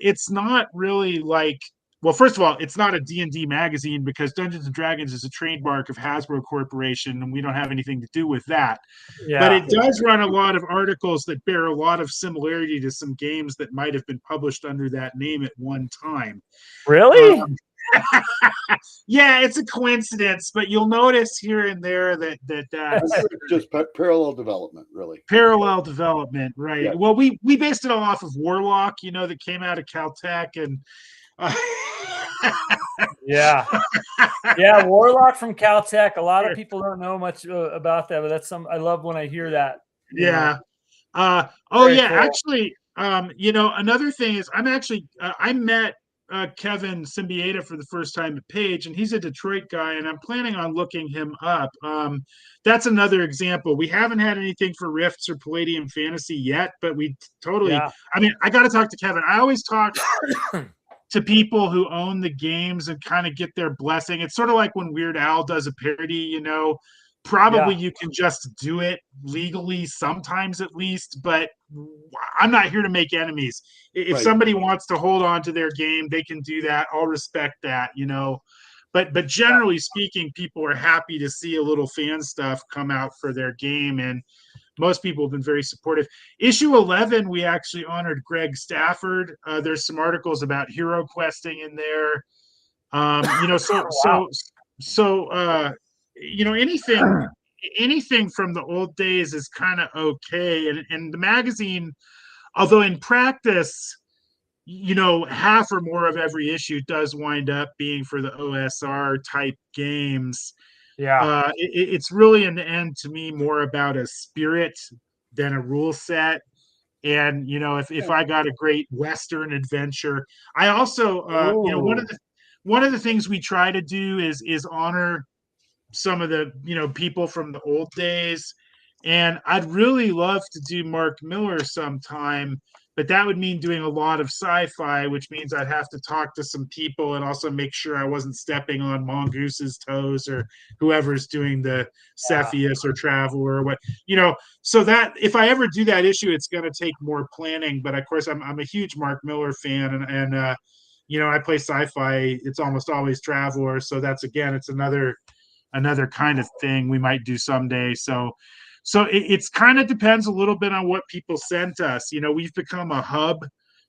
really like, well, first of all, it's not a D&D magazine because Dungeons & Dragons is a trademark of Hasbro Corporation, and we don't have anything to do with that. Yeah. But it does run a lot of articles that bear a lot of similarity to some games that might have been published under that name at one time. Really? Yeah, it's a coincidence, but you'll notice here and there that just parallel development, really. Parallel development, right? Yeah. Well, we based it all off of Warlock, that came out of Caltech, and yeah, Warlock from Caltech. A lot of people don't know much about that, but that's I love when I hear that. Yeah. Cool. Actually, another thing is I met Kevin Symbieta for the first time at Page, and he's a Detroit guy, and I'm planning on looking him up. That's another example. We haven't had anything for Rifts or Palladium Fantasy yet, but we totally. Yeah. I mean, I got to talk to Kevin. I always talk to people who own the games and kind of get their blessing. It's sort of like when Weird Al does a parody, probably you can just do it legally sometimes at least, but I'm not here to make enemies. If somebody wants to hold on to their game, they can do that. I'll respect that, but generally speaking, people are happy to see a little fan stuff come out for their game, and most people have been very supportive. Issue 11, we actually honored Greg Stafford. There's some articles about hero questing in there. Anything from the old days is kind of okay. And the magazine, although in practice, half or more of every issue does wind up being for the OSR type games. Yeah, it's really in the end to me more about a spirit than a rule set. And if I got a great Western adventure, I also one of the things we try to do is honor some of the people from the old days, and I'd really love to do Mark Miller sometime. But that would mean doing a lot of sci-fi, which means I'd have to talk to some people and also make sure I wasn't stepping on Mongoose's toes or whoever's doing the Cepheus or Traveler or what, so that if I ever do that issue, it's going to take more planning. But of course, I'm a huge Mark Miller fan, and I play sci-fi. It's almost always Traveler. So that's, again, it's another kind of thing we might do someday. So it's kind of depends a little bit on what people sent us. We've become a hub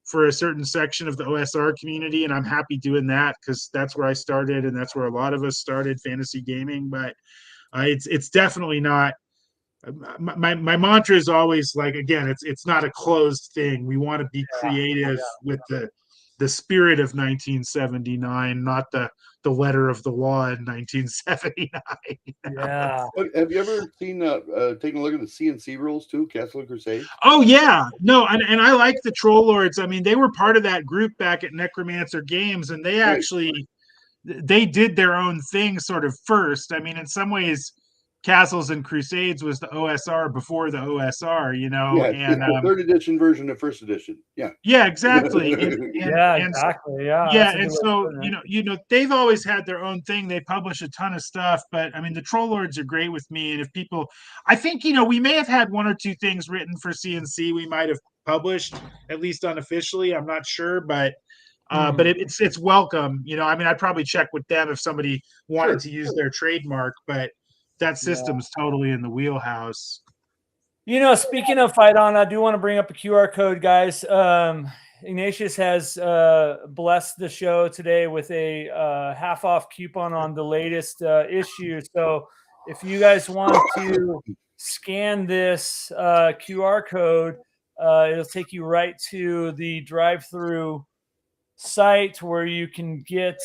for a certain section of the OSR community, and I'm happy doing that because that's where I started, and that's where a lot of us started fantasy gaming. But it's definitely not. My mantra is always like, again, it's not a closed thing. We want to be creative with the spirit of 1979, not the letter of the law in 1979. Yeah. Have you ever seen taking a look at the CNC rules too, Castle and Crusade? Oh yeah, no, and I like the Troll Lords. I mean, they were part of that group back at Necromancer Games, and they actually they did their own thing sort of first. I mean, in some ways, Castles and Crusades was the OSR before the OSR, you know, Yeah, and it's the third edition version of first edition. Yeah. yeah, exactly. Yeah, exactly. Yeah. Yeah, that's a and good way to so put it. you know, they've always had their own thing. They publish a ton of stuff, but I mean, the Troll Lords are great with me. And if people, I think you know, we may have had one or two things written for CNC. We might have published at least unofficially. I'm not sure, but it's welcome. You know, I mean, I'd probably check with them if somebody wanted to use their trademark, but that system's totally in the wheelhouse. You know, speaking of Fight On, I do want to bring up a QR code, guys. Ignatius has blessed the show today with a half off coupon on the latest issue. So if you guys want to scan this QR code, it'll take you right to the drive-through site where you can get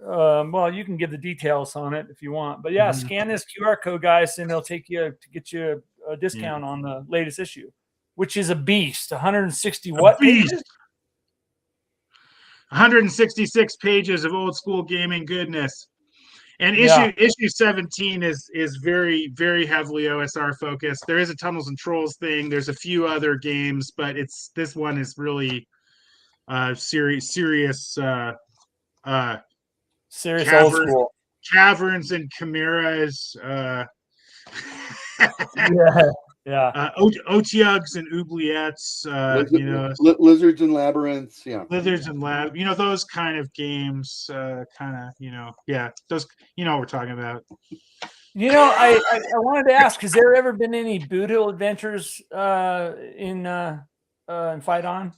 well, you can give the details on it if you want, but yeah, scan this QR code, guys, and it'll take you to get you a discount on the latest issue, which is a beast. 160 what pages? 166 pages of old school gaming goodness. And issue 17 is very, very heavily OSR focused. There is a Tunnels and Trolls thing. There's a few other games, but this one is really serious old school caverns and chimeras. Otyugs and oubliettes, you know, lizards and labyrinths, lizards and you know, those kind of games, kind of, you know, those, you know, what we're talking about. You know, I wanted to ask, has there ever been any Boot Hill adventures in Fight On?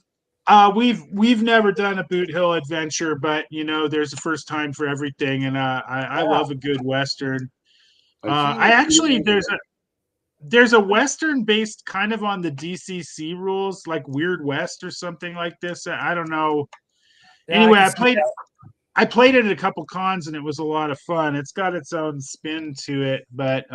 We've never done a Boot Hill adventure, but you know, there's a first time for everything, and I love a good Western. There's a Western based kind of on the DCC rules, like Weird West or something like this. I don't know. Yeah, anyway, I played it at a couple cons and it was a lot of fun. It's got its own spin to it, but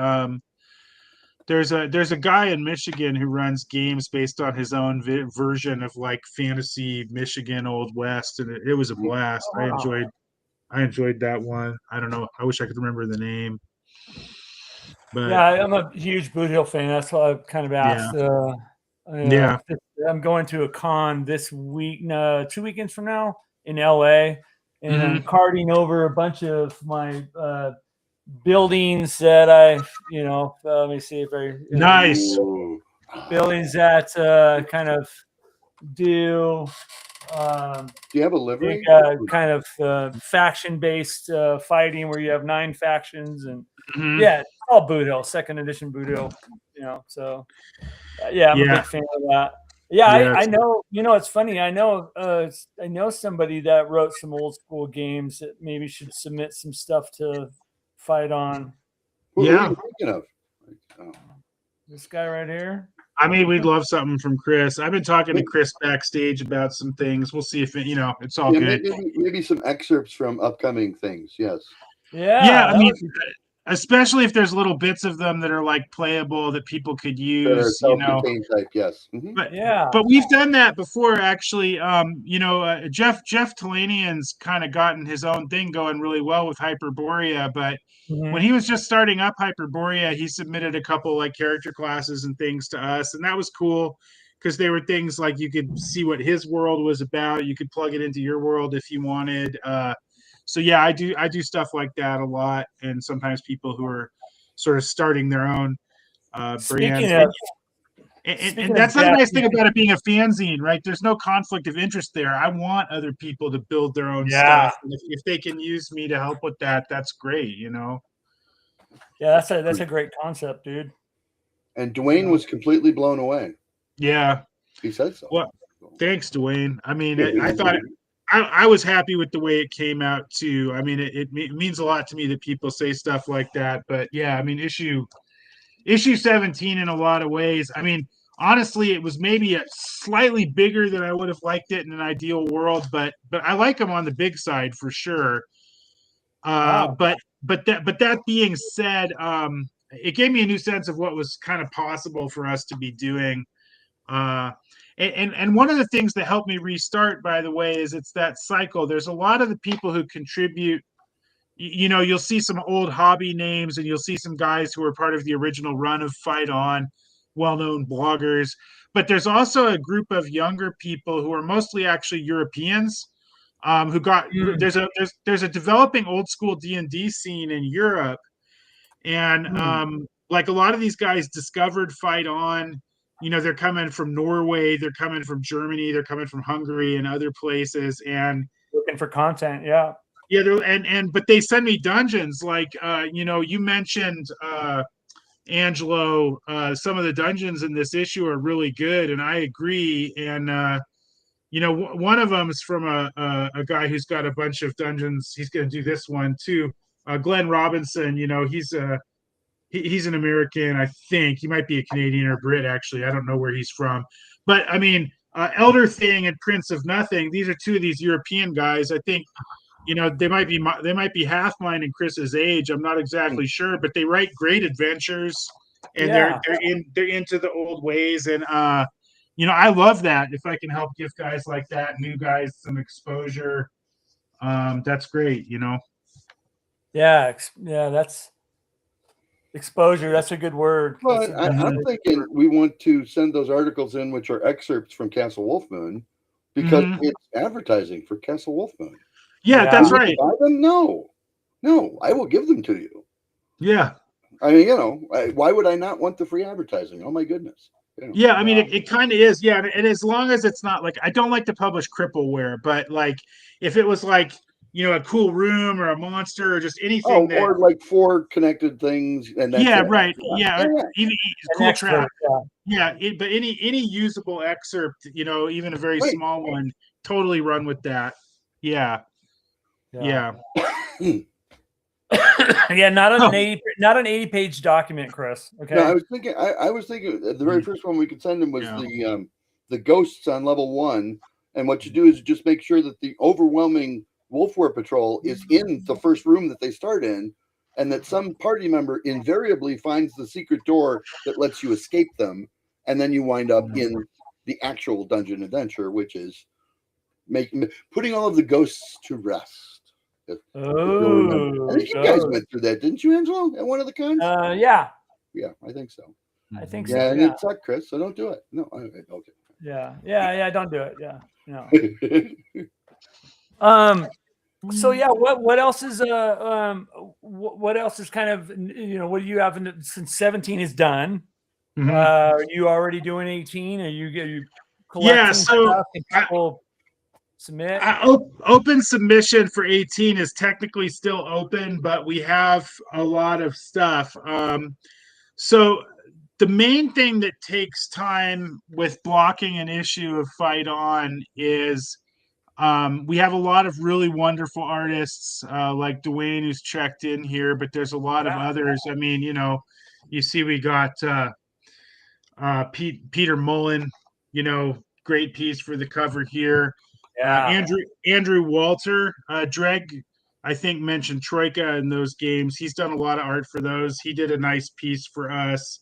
there's a guy in Michigan who runs games based on his own version of like fantasy Michigan Old West, and it was a blast. I enjoyed that one. I don't know. I wish I could remember the name. But yeah, I'm a huge Boot Hill fan. That's why I've kind of asked. I'm going to a con this week, 2 weekends from now in LA, and I'm carting over a bunch of my buildings that let me see if I nice buildings that kind of do. Do you have a livery? Kind of faction-based fighting where you have 9 factions, and it's all Boot Hill, 2nd edition Boot Hill. You know, so I'm a big fan of that. I know. You know, it's funny. I know somebody that wrote some old school games that maybe should submit some stuff to Fight On. Who are you thinking of? This guy right here. I mean, we'd love something from Chris. I've been talking to Chris backstage about some things. We'll see if it's all good. Maybe some excerpts from upcoming things. Yes. Yeah. I mean, especially if there's little bits of them that are like playable that people could use. Type, yes. But we've done that before, actually. Jeff Talanian's kind of gotten his own thing going really well with Hyperborea, but when he was just starting up Hyperborea, he submitted a couple like character classes and things to us, and that was cool because they were things like you could see what his world was about. You could plug it into your world if you wanted. So yeah, I do stuff like that a lot, and sometimes people who are sort of starting their own brand. And that's the nice thing about it being a fanzine, right? There's no conflict of interest there. I want other people to build their own stuff. And if they can use me to help with that, that's great, you know? Yeah, that's a great concept, dude. And Dwayne was completely blown away. Yeah. He said so. Well, thanks, Dwayne. I mean, I thought I was happy with the way it came out, too. I mean, it means a lot to me that people say stuff like that. But, yeah, I mean, issue 17 in a lot of ways. I mean, honestly, it was maybe a slightly bigger than I would have liked it in an ideal world, but I like them on the big side for sure. But that being said, it gave me a new sense of what was kind of possible for us to be doing. And one of the things that helped me restart, by the way, is it's that cycle. There's a lot of the people who contribute you'll see some old hobby names, and you'll see some guys who are part of the original run of Fight On, well-known bloggers. But there's also a group of younger people who are mostly actually Europeans, who got there's a developing old school D&D scene in Europe, and like a lot of these guys discovered Fight On. They're coming from Norway, they're coming from Germany, they're coming from Hungary and other places, and looking for content. Yeah. But they send me dungeons like you mentioned Angelo. Some of the dungeons in this issue are really good, and I agree. And one of them is from a guy who's got a bunch of dungeons. He's going to do this one too. Glenn Robinson. He's an American, I think. He might be a Canadian or Brit, actually. I don't know where he's from. But, I mean, Elder Thing and Prince of Nothing, these are two of these European guys. I think, they might be half mine and Chris's age. I'm not exactly sure, but they write great adventures, and they're into the old ways. And, I love that. If I can help give guys like that, new guys, some exposure, that's great, Yeah, that's... exposure, that's a good word. But I'm thinking we want to send those articles in, which are excerpts from Castle Wolfmoon, because it's advertising for Castle Wolfmoon. Yeah, that's right. Buy them? No, I will give them to you. Yeah. I mean, why would I not want the free advertising? Oh my goodness. Yeah, I mean, it kind of is. Yeah, and as long as it's not like, I don't like to publish crippleware, but like if it was like, a cool room or a monster or just anything or like 4 connected things, and that's right. Yeah. Even cool trap. But any usable excerpt, even a very small one, totally run with that. Yeah. Yeah, not an 80-page document, Chris. Okay. No, I was thinking the very first one we could send them was the ghosts on level 1, and what you do is just make sure that the overwhelming Wolfware Patrol is in the first room that they start in, and that some party member invariably finds the secret door that lets you escape them, and then you wind up in the actual dungeon adventure, which is putting all of the ghosts to rest. I think you guys went through that, didn't you, Angelo, at one of the cons? Yeah, I think so. I think so. Yeah, and it sucked, Chris. So don't do it. No, okay. Yeah. Don't do it. Yeah, no. So yeah, what else is what else is kind of what do you have since 17 is done? Are you already doing 18? Are you collecting stuff? Can people submit? Open submission for 18 is technically still open, but we have a lot of stuff. So the main thing that takes time with blocking an issue of Fight On is we have a lot of really wonderful artists like Dwayne, who's checked in here, but there's a lot of others. I mean, you see we got Peter Mullen, great piece for the cover here. Andrew Walter, Dreg, I think mentioned Troika in those games. He's done a lot of art for those. He did a nice piece for us.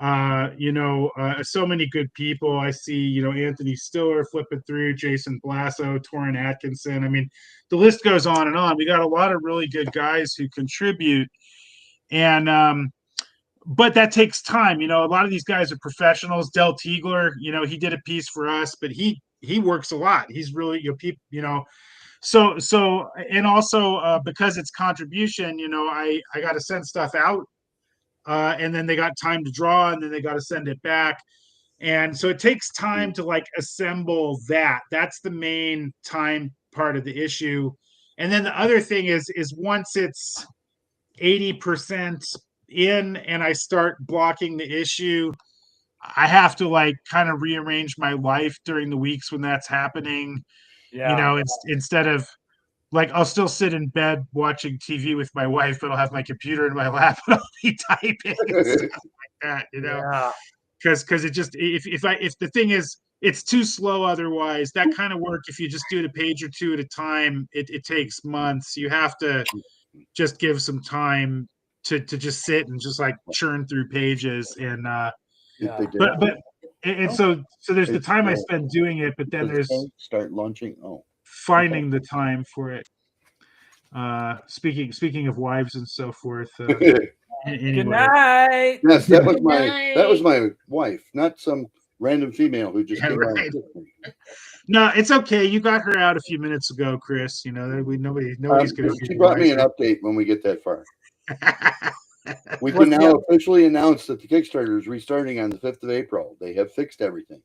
So many good people. I see, Anthony Stiller flipping through, Jason Blasso, Torrin Atkinson. I mean, the list goes on and on. We got a lot of really good guys who contribute, and but that takes time. A lot of these guys are professionals. Del Tiegler, he did a piece for us, but he works a lot. He's really, so and also because it's contribution, I got to send stuff out. And then they got time to draw, and then they got to send it back. And so it takes time to like assemble that. That's the main time part of the issue. And then the other thing is once it's 80% in and I start blocking the issue, I have to like kind of rearrange my life during the weeks when that's happening. Instead of like, I'll still sit in bed watching TV with my wife, but I'll have my computer in my lap and I'll be typing and stuff like that, because it just, if the thing is, it's too slow otherwise. That kind of work, if you just do it a page or two at a time, it takes months. You have to just give some time to just sit and just like churn through pages. And so there's the time I spend doing it, but then there's start launching. Finding the time for it. Speaking of wives and so forth. Anyway. Good night. Yes, that was my wife, not some random female who just came right. out. No, it's okay. You got her out a few minutes ago, Chris. You know, nobody's going to. She brought me an update when we get that far. We can now officially announce that the Kickstarter is restarting on the 5th of April. They have fixed everything.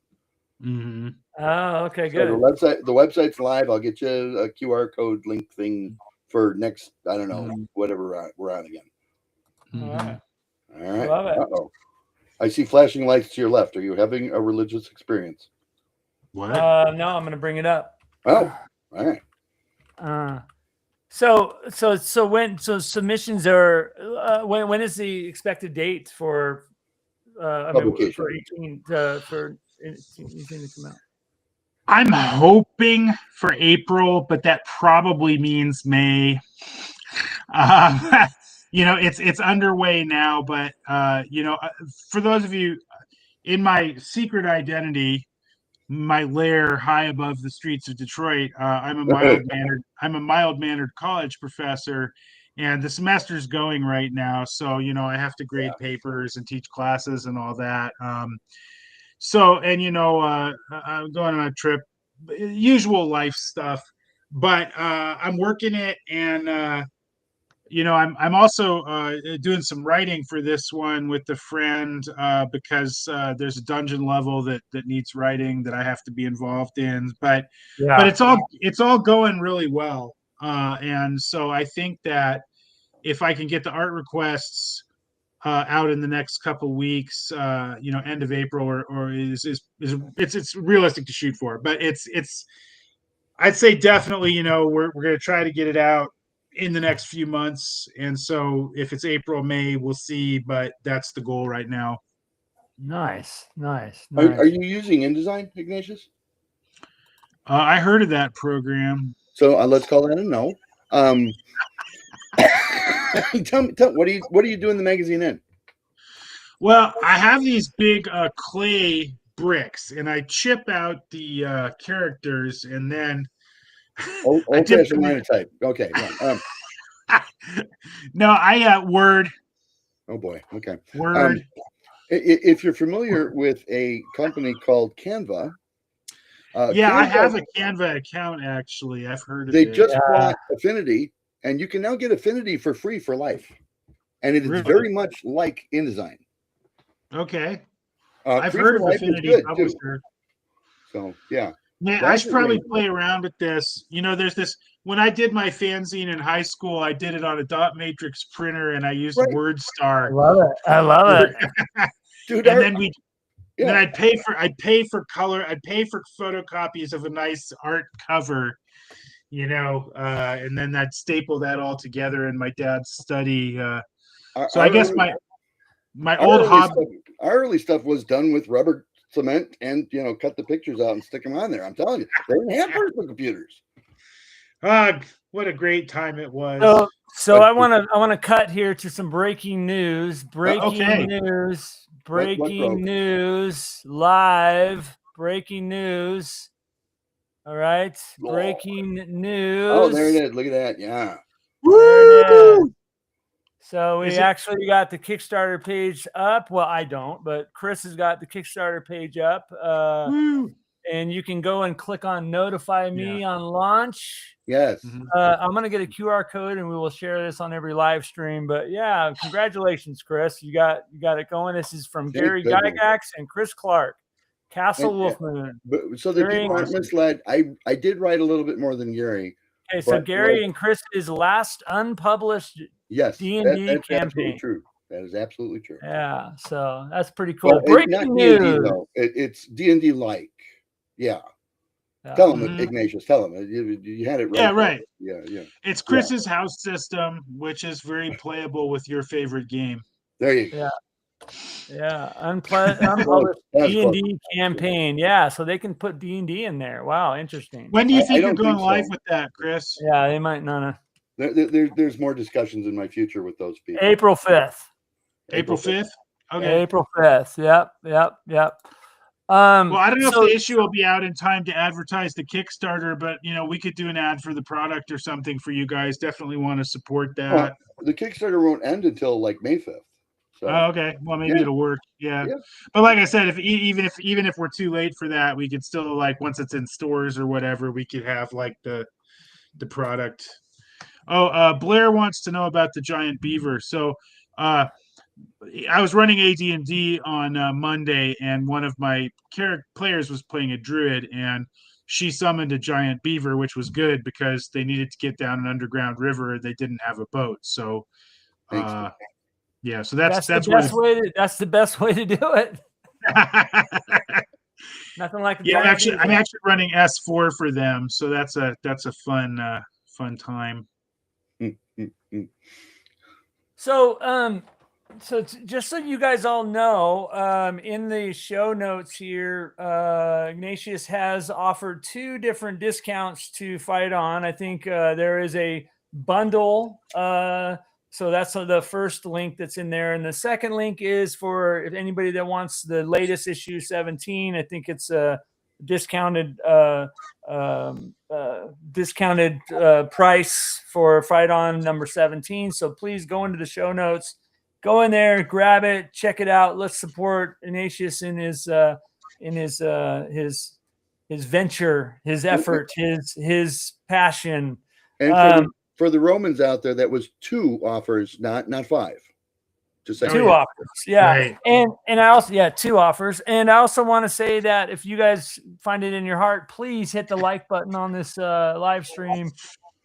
Mm-hmm. Oh, okay, good. So the website's live. I'll get you a QR code link thing for next, I don't know, whatever we're on again. Mm-hmm. All right. Love it. Uh-oh. I see flashing lights to your left. Are you having a religious experience? What? No, I'm going to bring it up. Oh, all right. So submissions are when is the expected date for Publication. for 18 for anything to come out? I'm hoping for April, but that probably means May. You know, it's underway now, but you know, for those of you in my secret identity, my lair high above the streets of Detroit, I'm a mild-mannered college professor, and the semester's going right now. So, you know, I have to grade papers and teach classes and all that. So, and you know, I'm going on a trip, usual life stuff, but I'm working it, and you know, I'm also doing some writing for this one with a friend because there's a dungeon level that needs writing that I have to be involved in. But it's all going really well, and so I think that if I can get the art requests out in the next couple weeks, you know, end of April or it's realistic to shoot for. But it's I'd say definitely, you know, we're going to try to get it out in the next few months, and so if it's April, May, we'll see, but that's the goal right now. Nice. Are you using InDesign, Ignatius? I heard of that program. So let's call that a no. Tell me, what do you do in the magazine in? Well, I have these big clay bricks, and I chip out the characters, and then old-fashioned linotype. Okay. No, I Word. Oh boy. Okay. Word. If you're familiar with a company called Canva, I have a Canva account actually. I've heard of it. They just bought Affinity, and you can now get Affinity for free for life, and it is very much like InDesign. Okay. I've heard of Affinity Publisher. So yeah. Man, I should probably play around with this. You know, there's this. When I did my fanzine in high school, I did it on a dot matrix printer, and I used WordStar. I love it. Dude, and then I'd pay for color. I'd pay for photocopies of a nice art cover, you know, and then I'd staple that all together in my dad's study. So I guess my old hobby. Our early stuff was done with rubber cement and, you know, cut the pictures out and stick them on there. I'm telling you, they didn't have personal computers. What a great time it was. So I want to cut here to some breaking news. Breaking news live. Breaking news. All right. Breaking news. Oh, there it is. Look at that. Yeah. Woo! So we actually got the Kickstarter page up. Well, I don't, but Chris has got the Kickstarter page up. And you can go and click on notify me on launch. Yes. I'm going to get a QR code and we will share this on every live stream. But yeah, congratulations, Chris. You got it going. This is from Gary Gygax and Chris Clark, Castle Wolfmoon. So the people aren't misled. I did write a little bit more than Gary. Okay, so Gary and Chris's last unpublished D&D campaign. True. That is absolutely true. Yeah, so that's pretty cool. Breaking news. D&D, though. It's D&D like. Yeah. Tell him, Ignatius. Tell him. You had it right. Yeah, right. Yeah. It's Chris's house system, which is very playable with your favorite game. There you go. Yeah. Unpublished D&D campaign. Yeah, so they can put D&D in there. Wow, interesting. When do you think you're going live with that, Chris? Yeah, they might not. There's more discussions in my future with those people. April 5th. April 5th? Okay. April 5th. Yep. Well, I don't know if the issue will be out in time to advertise the Kickstarter, but we could do an ad for the product or something for you guys. Definitely want to support that. Well, the Kickstarter won't end until like May 5th. So. Oh, okay. Well, maybe it'll work. Yeah. But like I said, even if we're too late for that, we could still once it's in stores or whatever, we could have the product. Oh, Blair wants to know about the giant beaver. So, I was running AD&D on Monday, and one of my players was playing a druid, and she summoned a giant beaver, which was good because they needed to get down an underground river. They didn't have a boat, so yeah. So that's the best way. That's the best way to do it. Nothing like I'm actually running S4 for them, so that's a fun time. So so just so you guys all know, in the show notes here, Ignatius has offered 2 different discounts to fight on. I think there is a bundle. So that's the first link that's in there. And the second link is for if anybody that wants the latest issue 17. I think it's a discounted price for Fight On number 17. So please go into the show notes. Go in there, grab it, check it out. Let's support Ignatius in his venture, his effort, his passion. And for the Romans out there, that was 2 offers, not 5. Just like 2 offers, yeah. Right. And I also 2 offers. And I also want to say that if you guys find it in your heart, please hit the like button on this live stream.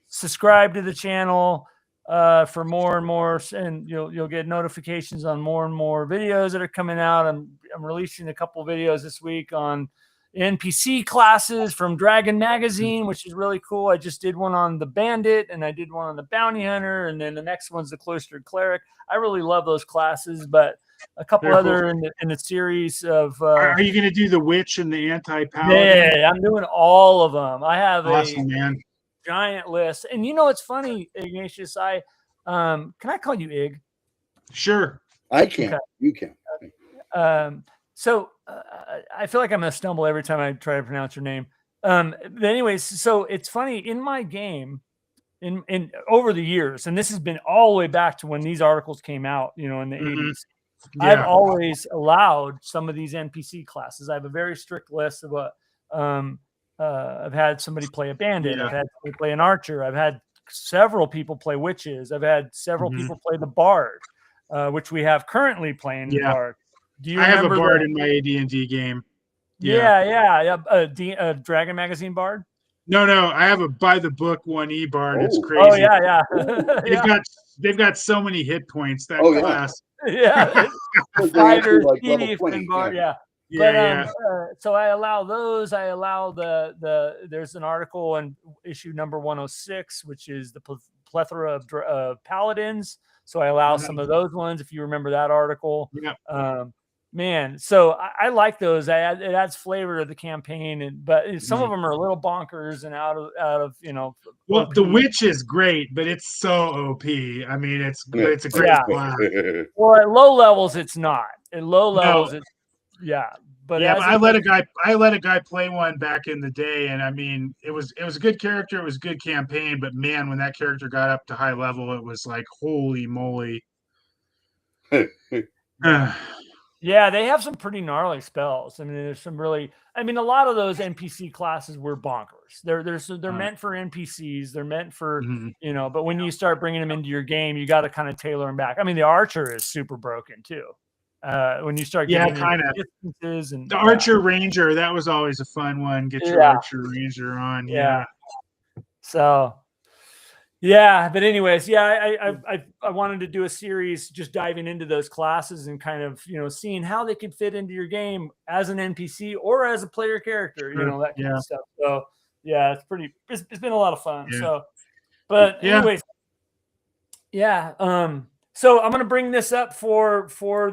Subscribe to the channel. For more and more, and you'll get notifications on more and more videos that are coming out. I'm releasing a couple of videos this week on NPC classes from Dragon Magazine, which is really cool. I just did one on the Bandit, and I did one on the Bounty Hunter, and then the next one's the Cloistered Cleric. I really love those classes, but a couple other in the series of. Are you going to do the Witch and the Anti-Paladin? Yeah, I'm doing all of them. I have awesome, man. Giant list. And it's funny, Ignatius, can I call you Ig? Sure. I can. Okay. You can. So I feel like I'm gonna stumble every time I try to pronounce your name. But anyways, so it's funny in my game in over the years, and this has been all the way back to when these articles came out, in the 80s. Yeah. I've always allowed some of these NPC classes. I have a very strict list of what I've had somebody play a bandit. I've had somebody play an archer. I've had several people play witches. I've had several people play the bard, which we have currently playing the bard. I have a bard in my AD&D game. Yeah. Dragon Magazine bard. No, I have a by the book 1E bard. It's crazy. Oh yeah. They've got so many hit points that class. Yeah. Fighter, thief, and bard. Yeah. So I allow those. I allow there's an article in issue number 106, which is the plethora of paladins. So I allow some of those ones. If you remember that article, man. So I like those. It adds flavor to the campaign, but some of them are a little bonkers and out of. Well, OP. The Witch is great, but it's so OP. I mean, it's a great class. Well, at low levels, it's not. At low levels, it's. Yeah, but I let a guy play one back in the day, and I mean, it was a good character, it was a good campaign, but man, when that character got up to high level, it was like holy moly. Yeah, they have some pretty gnarly spells. I mean, there's some really. I mean, a lot of those NPC classes were bonkers. They're meant for NPCs. They're meant for But when you start bringing them into your game, you got to kind of tailor them back. I mean, the archer is super broken too. When you start getting kind of distances and the Archer Ranger, that was always a fun one. Get your Archer Ranger on. So but anyways, I wanted to do a series just diving into those classes and kind of seeing how they could fit into your game as an NPC or as a player character, that kind of stuff. So it's been a lot of fun. So but anyways, so I'm going to bring this up for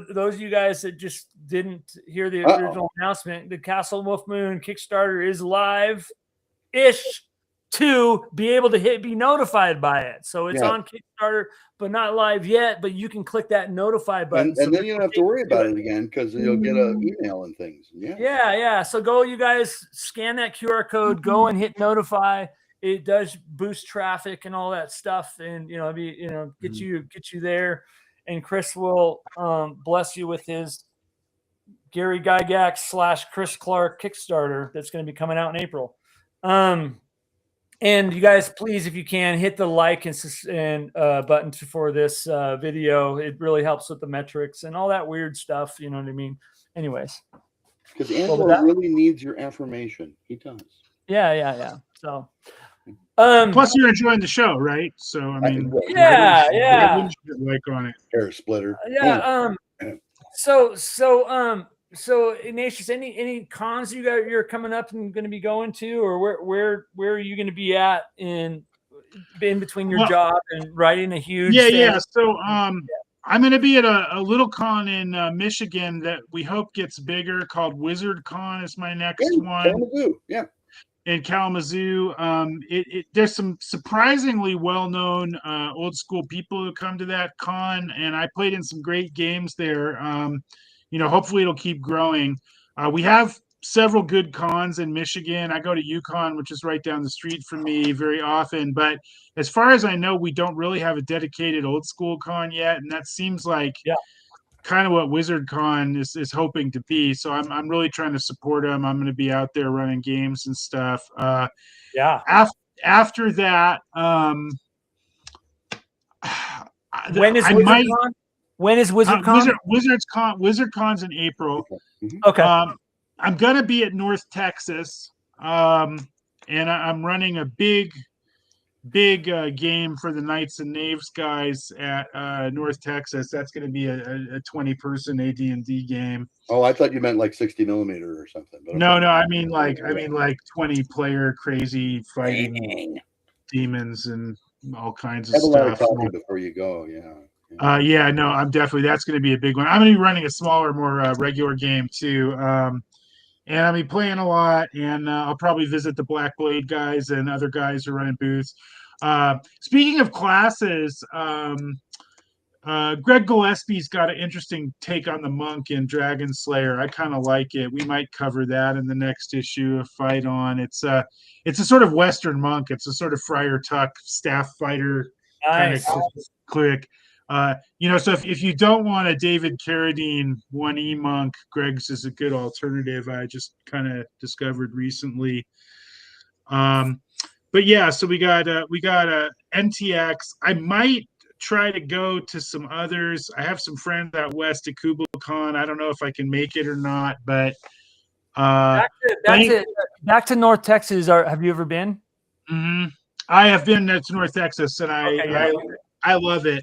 those of you guys that just didn't hear the original announcement. The Castle Wolf Moon Kickstarter is live-ish. to be able to be notified by it. So it's Yeah. on Kickstarter, but not live yet. But you can click that notify button, and then you don't have to worry about it again because you'll get an email and things. Yeah. So go, you guys, scan that QR code, go and hit notify. It does boost traffic and all that stuff, and get you there. And Chris will bless you with his Gary Gygax / Chris Clark Kickstarter that's going to be coming out in April. And you guys, please, if you can, hit the like and button for this video. It really helps with the metrics and all that weird stuff. You know what I mean? Anyways. Because Angelo really needs your affirmation. He does. Yeah. So. Plus, you're enjoying the show, right? So, I mean. Yeah. Like on it. Hair splitter. Yeah. So Ignatius, any cons you're coming up and going to be going to, or where are you going to be at in between your job and writing a huge So I'm going to be at a little con in Michigan that we hope gets bigger, called Wizard Con is my next one. Kalamazoo. Yeah. In Kalamazoo. There's some surprisingly well-known old school people who come to that con, and I played in some great games there. Hopefully it'll keep growing. We have several good cons in Michigan. I go to UConn, which is right down the street from me, very often. But as far as I know, we don't really have a dedicated old school con yet, and that seems like kind of what Wizard Con is hoping to be. So I'm really trying to support them. I'm going to be out there running games and stuff. After that, when is Wizard Con? When is Wizard Con? Wizard Con's in April. Okay. I'm gonna be at North Texas, and I'm running a big game for the Knights and Knaves guys at North Texas. That's gonna be a 20-person AD&D game. Oh, I thought you meant like 60 millimeter or something. But no, I mean like 20-player crazy fighting demons and all kinds of stuff. Have a lot of coffee before you go. Yeah. I'm definitely, that's going to be a big one. I'm going to be running a smaller, more regular game too. And I'll be playing a lot, and I'll probably visit the Black Blade guys and other guys who are running booths. Speaking of classes, Greg Gillespie's got an interesting take on the monk in Dragon Slayer. I kind of like it. We might cover that in the next issue of Fight On. It's a sort of Western monk. It's a sort of Friar Tuck staff fighter kind of cleric. So if you don't want a David Carradine 1E monk, Greg's is a good alternative. I just kind of discovered recently. So we got NTX. I might try to go to some others. I have some friends out west at KublaCon. I don't know if I can make it or not, but back to North Texas. Have you ever been? Mm-hmm. I have been to North Texas, and I love it.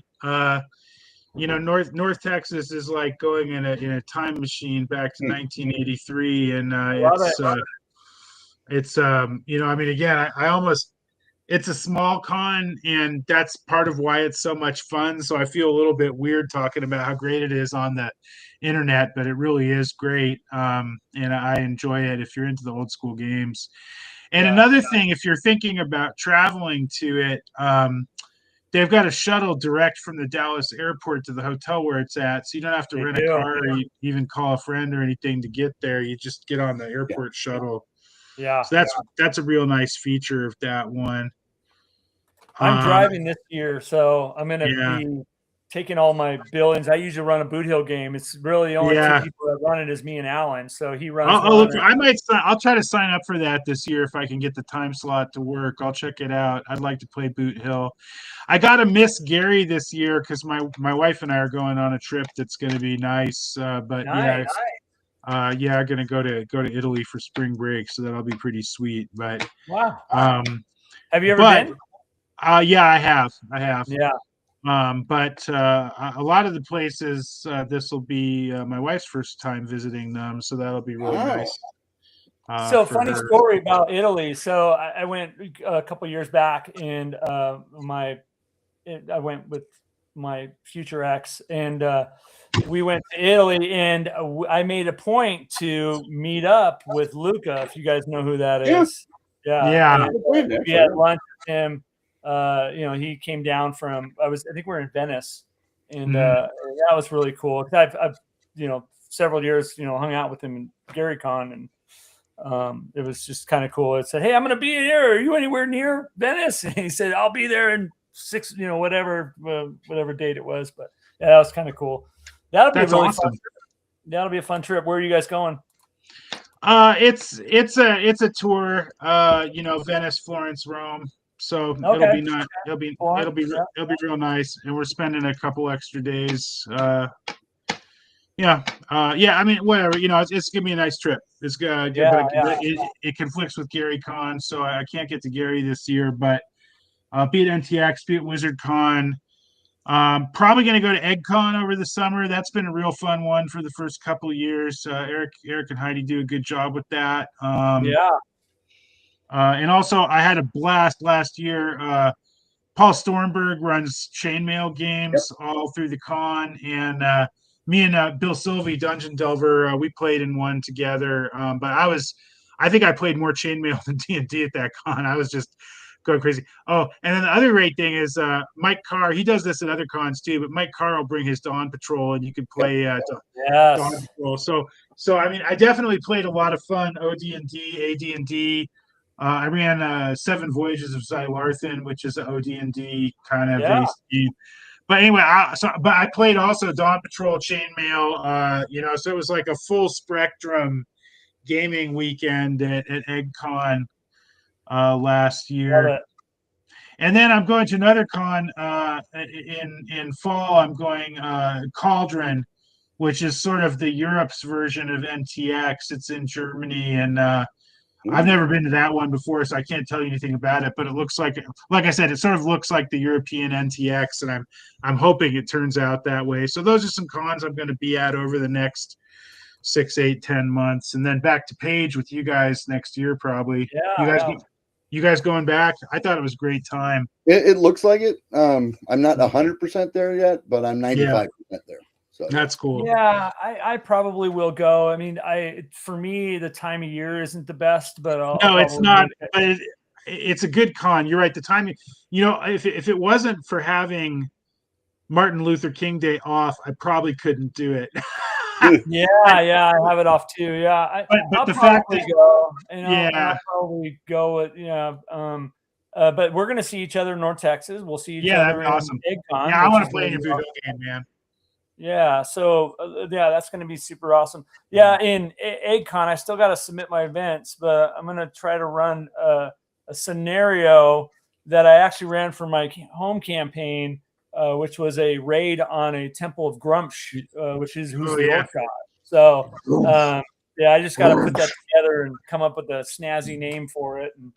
North Texas is like going in a time machine back to 1983, and it's a small con, and that's part of why it's so much fun. So I feel a little bit weird talking about how great it is on the internet, but it really is great. And I enjoy it if you're into the old school games. And another thing, if you're thinking about traveling to it, they've got a shuttle direct from the Dallas airport to the hotel where it's at. So you don't have to rent a car or even call a friend or anything to get there. You just get on the airport shuttle. Yeah. So that's a real nice feature of that one. I'm driving this year, so I'm going to be taking all my billings. I usually run a Boot Hill game. It's really the only two people that run it is me and Alan. So he runs. I'll try to sign up for that this year if I can get the time slot to work. I'll check it out. I'd like to play Boot Hill. I got to miss Gary this year because my wife and I are going on a trip that's going to be nice. I'm going to go to Italy for spring break, so that'll be pretty sweet. But have you ever been? Yeah, I have. Yeah. But a lot of the places, this will be my wife's first time visiting them, so that'll be really nice. Funny story about Italy. So I went a couple years back, and I went with my future ex, and we went to Italy, and I made a point to meet up with Luca, if you guys know who that is. Yeah. Yeah. We had lunch with him. He came down from I think we're in Venice, and that was really cool. I've several years hung out with him in GaryCon, and it was just kind of cool. It said, "Hey, I'm going to be here. Are you anywhere near Venice?" And he said, "I'll be there in 6, whatever date it was." But yeah, that was kind of cool. That'll be really awesome. Fun trip. That'll be a fun trip. Where are you guys going? It's a tour. Venice, Florence, Rome. So it'll be real nice, and we're spending a couple extra days. I mean, whatever. It's gonna be a nice trip. It's good, but it conflicts with GaryCon, so I can't get to Gary this year. But be at NTX, be at WizardCon. Probably going to go to EggCon over the summer. That's been a real fun one for the first couple of years. Eric and Heidi do a good job with that. And also, I had a blast last year. Paul Stormberg runs Chainmail games all through the con, and me and Bill Sylvie, Dungeon Delver, we played in one together. But I think I played more Chainmail than D&D at that con. I was just going crazy. Oh, and then the other great thing is Mike Carr. He does this at other cons too, but Mike Carr will bring his Dawn Patrol, and you can play Dawn Patrol. So I mean, I definitely played a lot of fun OD&D, AD&D. I ran 7 Voyages of Xylarthan, which is an OD&D kind of based game. But anyway, I played also Dawn Patrol, Chainmail. So it was like a full spectrum gaming weekend at EggCon last year. And then I'm going to another con in fall. I'm going Cauldron, which is sort of the Europe's version of NTX. It's in Germany, and I've never been to that one before, so I can't tell you anything about it. But it looks like I said, it sort of looks like the European NTX, and I'm hoping it turns out that way. So those are some cons I'm going to be at over the next 6, 8, 10 months, and then back to Page with you guys next year probably. You guys going back? I thought it was a great time. It looks like it. I'm not 100% there yet, but I'm 95% there. So that's cool. Yeah, I probably will go. I mean, for me, the time of year isn't the best, but it's not. But it's a good con. You're right. The time, if it wasn't for having Martin Luther King Day off, I probably couldn't do it. Yeah, I have it off too. Yeah, but I'll the probably fact that go. I'll probably go with but we're gonna see each other in North Texas. We'll see each other. That'd be awesome. EggCon, yeah, I want to play in your video game, man. Yeah, so that's going to be super awesome. Yeah, in EggCon, I still got to submit my events, but I'm going to try to run a scenario that I actually ran for my home campaign, which was a raid on a Temple of Grumsh, which is who's the Orc God. So, I just got to put that together and come up with a snazzy name for it. And,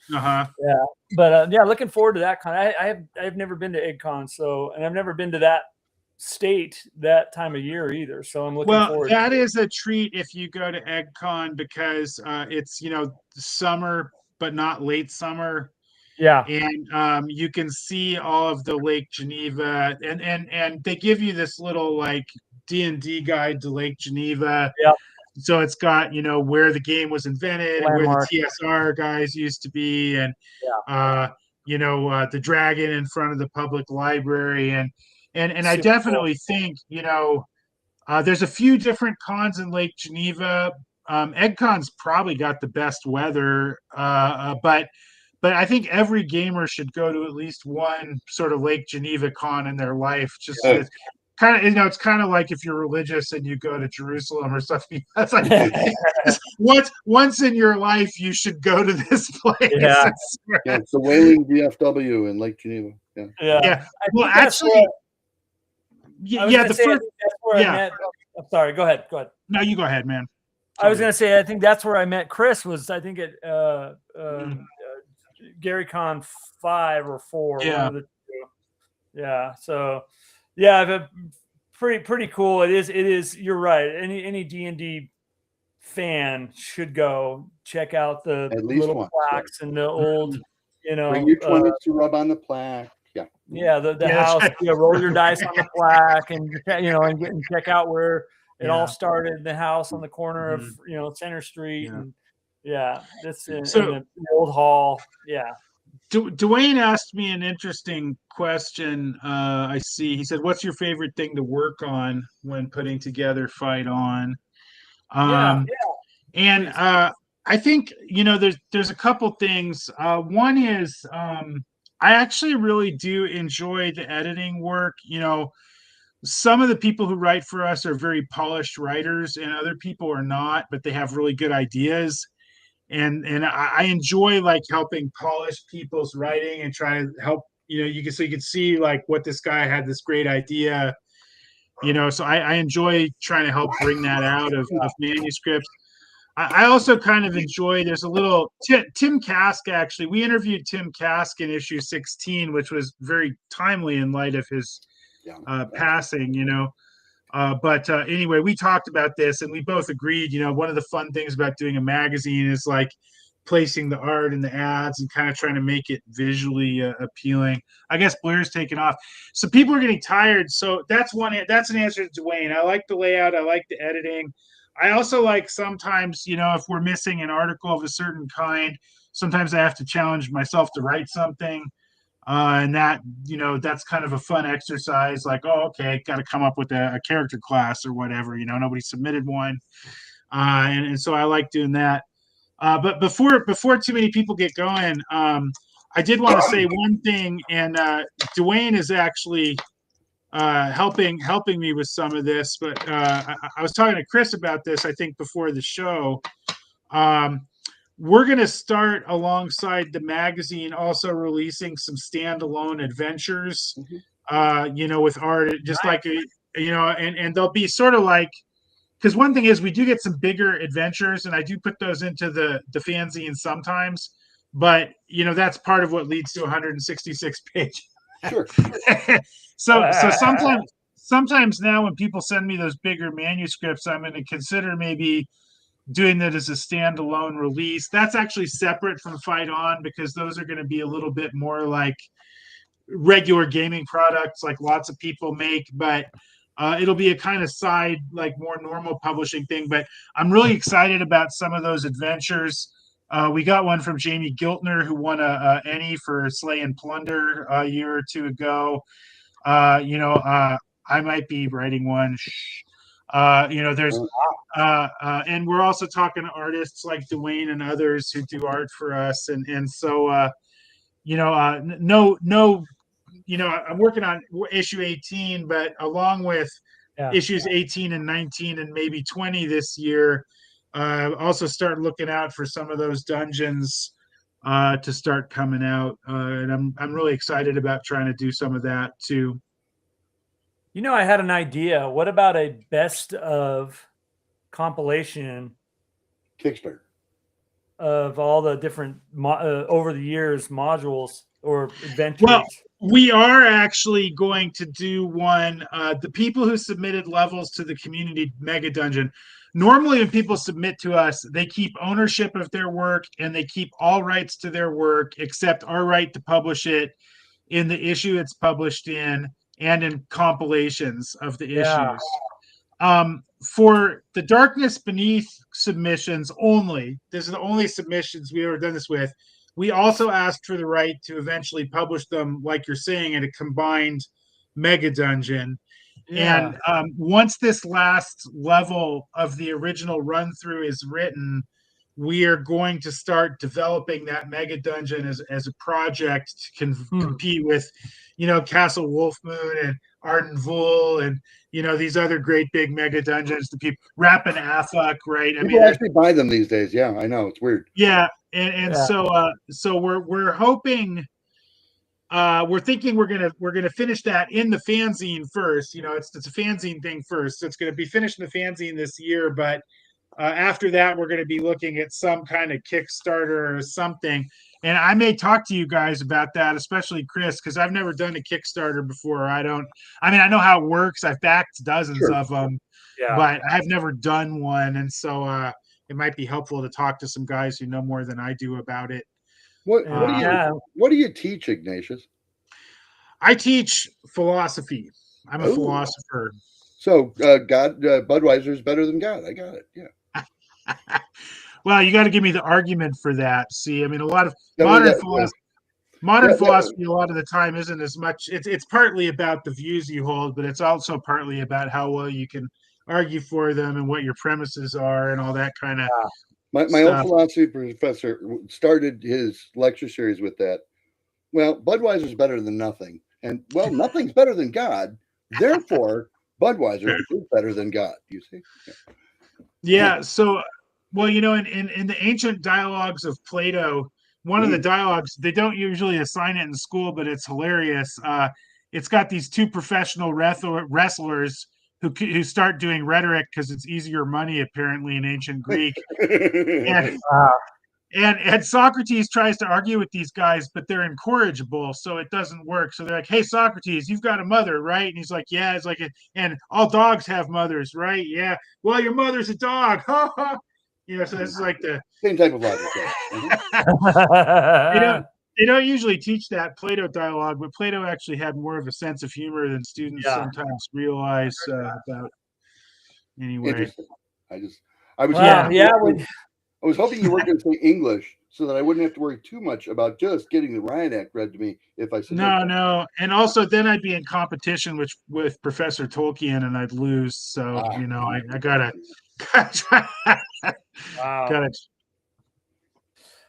looking forward to that con. I've never been to EggCon, and I've never been to that state that time of year either, so I'm looking forward. That is a treat if you go to EggCon, because it's summer but not late summer, and you can see all of the Lake Geneva, and they give you this little like D&D guide to Lake Geneva. So it's got where the game was invented, and where the TSR guys used to be, and the dragon in front of the public library, and I definitely think, there's a few different cons in Lake Geneva. EggCon's probably got the best weather, but I think every gamer should go to at least one sort of Lake Geneva con in their life. Just it's kind of like if you're religious and you go to Jerusalem or something. That's like once in your life you should go to this place. Yeah, it's the Whaling VFW in Lake Geneva. Yeah. Well, actually. That's where I met. I'm sorry. Go ahead. No, you go ahead, man. Sorry. I was going to say, I think that's where I met Chris. Was I think at GaryCon 5 or 4. One of the two. Yeah. So, but pretty cool. It is. You're right. Any D&D fan should go check out the little plaques and the old. Bring your 20s to rub on the plaque. The house. Roll your dice on the plaque, and and check out where it all started. The house on the corner of Center Street, and Yeah, this in So the old hall. Yeah. Dwayne asked me an interesting question. I see. He said, "What's your favorite thing to work on when putting together Fight On?" Yeah. And Please. I think there's a couple things. One is I actually really do enjoy the editing work. Some of the people who write for us are very polished writers, and other people are not, but they have really good ideas. And I enjoy like helping polish people's writing and try to help. You can see like what this guy had this great idea. So I enjoy trying to help bring that out of manuscripts. I also kind of enjoy. There's a little Tim Kask actually. We interviewed Tim Kask in issue 16, which was very timely in light of his passing. But anyway, we talked about this and we both agreed. One of the fun things about doing a magazine is like placing the art and the ads and kind of trying to make it visually appealing. I guess Blair's taken off, so people are getting tired. So that's an answer to Dwayne. I like the layout. I like the editing. I also like sometimes, if we're missing an article of a certain kind, sometimes I have to challenge myself to write something. And that's kind of a fun exercise. Like, oh, okay, got to come up with a character class or whatever. Nobody submitted one, and so I like doing that. But before too many people get going, I did want to say one thing. And Dwayne is actually helping me with some of this. But I was talking to Chris about this, I think, before the show. We're going to start alongside the magazine also releasing some standalone adventures, with art, just like, and they'll be sort of like, because one thing is we do get some bigger adventures and I do put those into the fanzine sometimes, but that's part of what leads to 166 pages. Sure. So sometimes now when people send me those bigger manuscripts, I'm going to consider maybe doing that as a standalone release. That's actually separate from Fight On because those are going to be a little bit more like regular gaming products like lots of people make, but it'll be a kind of side, like more normal publishing thing. But I'm really excited about some of those adventures. We got one from Jamie Giltner, who won a Ennie for Slay and Plunder a year or two ago. I might be writing one. There's and we're also talking to artists like Dwayne and others who do art for us, and so I'm working on issue 18, but along with issues 18 and 19 and maybe 20 this year, also start looking out for some of those dungeons to start coming out, and I'm really excited about trying to do some of that too. I had an idea. What about a best of compilation Kickstarter of all the different over the years modules or adventures? Well, we are actually going to do one. The people who submitted levels to the community mega dungeon, normally when people submit to us, they keep ownership of their work and they keep all rights to their work except our right to publish it in the issue it's published in and in compilations of the issues. For the Darkness Beneath submissions only, this is the only submissions we've ever done this with. We also asked for the right to eventually publish them, like you're saying, in a combined mega dungeon. Yeah. And once this last level of the original run through is written, we are going to start developing that mega dungeon as a project to compete with, Castle Wolfmoon and Ardenvul and these other great big mega dungeons. The people Rapin Athuk, right? People actually buy them these days. Yeah, I know, it's weird. Yeah, and so we're hoping. We're thinking we're gonna finish that in the fanzine first. It's a fanzine thing first. So it's gonna be finished in the fanzine this year, but after that, we're going to be looking at some kind of Kickstarter or something. And I may talk to you guys about that, especially Chris, because I've never done a Kickstarter before. I know how it works. I've backed dozens of them, but I've never done one. And so it might be helpful to talk to some guys who know more than I do about it. What do you teach, Ignatius? I teach philosophy. I'm a philosopher. So Budweiser is better than God. I got it. Yeah. Well, you got to give me the argument for that. See, I mean, a lot of Yeah, modern yeah, philosophy. yeah. Modern Yeah, philosophy, a lot of the time, isn't as much. It's partly about the views you hold, but it's also partly about how well you can argue for them and what your premises are and all that kind of my old stuff. philosophy professor started his lecture series with that. Well, Budweiser's better than nothing, and well, nothing's better than God. Therefore, Budweiser is better than God. You see? Yeah. So, well, you know, in the ancient dialogues of Plato, one of the dialogues, they don't usually assign it in school, but it's hilarious. It's got these two professional wrestlers who start doing rhetoric because it's easier money apparently in ancient Greek, and and Socrates tries to argue with these guys, but they're incorrigible, so it doesn't work. So they're like, "Hey, Socrates, you've got a mother, right?" And he's like, "Yeah." It's like, and all dogs have mothers, right? Yeah. Well, your mother's a dog. You know, so this is like the Same type of logic. they don't usually teach that Plato dialogue, but Plato actually had more of a sense of humor than students sometimes realize about. Anyway, Interesting. I was I was hoping you were going to say English so that I wouldn't have to worry too much about just getting the Riot Act read to me if I said no, and also then I'd be in competition with Professor Tolkien and I'd lose. So you know, I gotta Wow.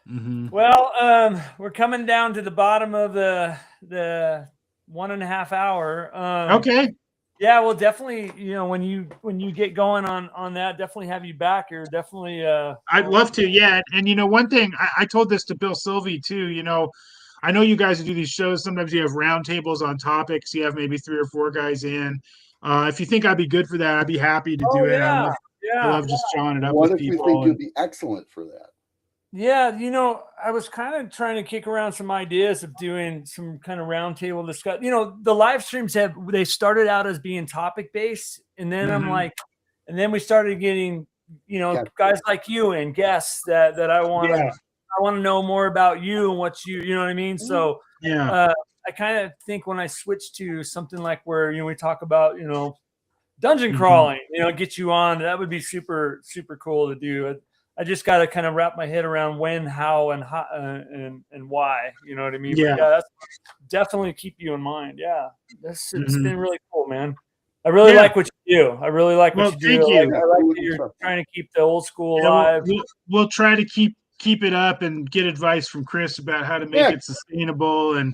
Mm-hmm. Well, we're coming down to the bottom of the 1.5 hour. Okay. Yeah, well, definitely. You know, when you get going on that, definitely have you back. You're definitely. I'd love to. Yeah, and you know, one thing I told this to Bill Sylvie too. You know, I know you guys do these shows. Sometimes you have roundtables on topics. You have maybe 3 or 4 guys in. If you think I'd be good for that, I'd be happy to do it. Yeah, I love just jawing it up what with if people. we think you'd be excellent for that? Yeah, you know, I was kind of trying to kick around some ideas of doing some kind of roundtable discussion. You know, the live streams they started out as being topic based, and then I'm like, and then we started getting, you know, guys like you and guests that I want to know more about you and what you know what I mean. So I kind of think when I switch to something like where, you know, we talk about, you know, dungeon crawling, you know, get you on, that would be super cool to do. I just got to kind of wrap my head around when, how, and why. You know what I mean? Yeah. But yeah, that's definitely keep you in mind. Yeah, it's been really cool, man. I really like what you do. I really like what you do. Thank you. I like that you're trying to keep the old school alive. We'll try to keep it up and get advice from Chris about how to make it sustainable and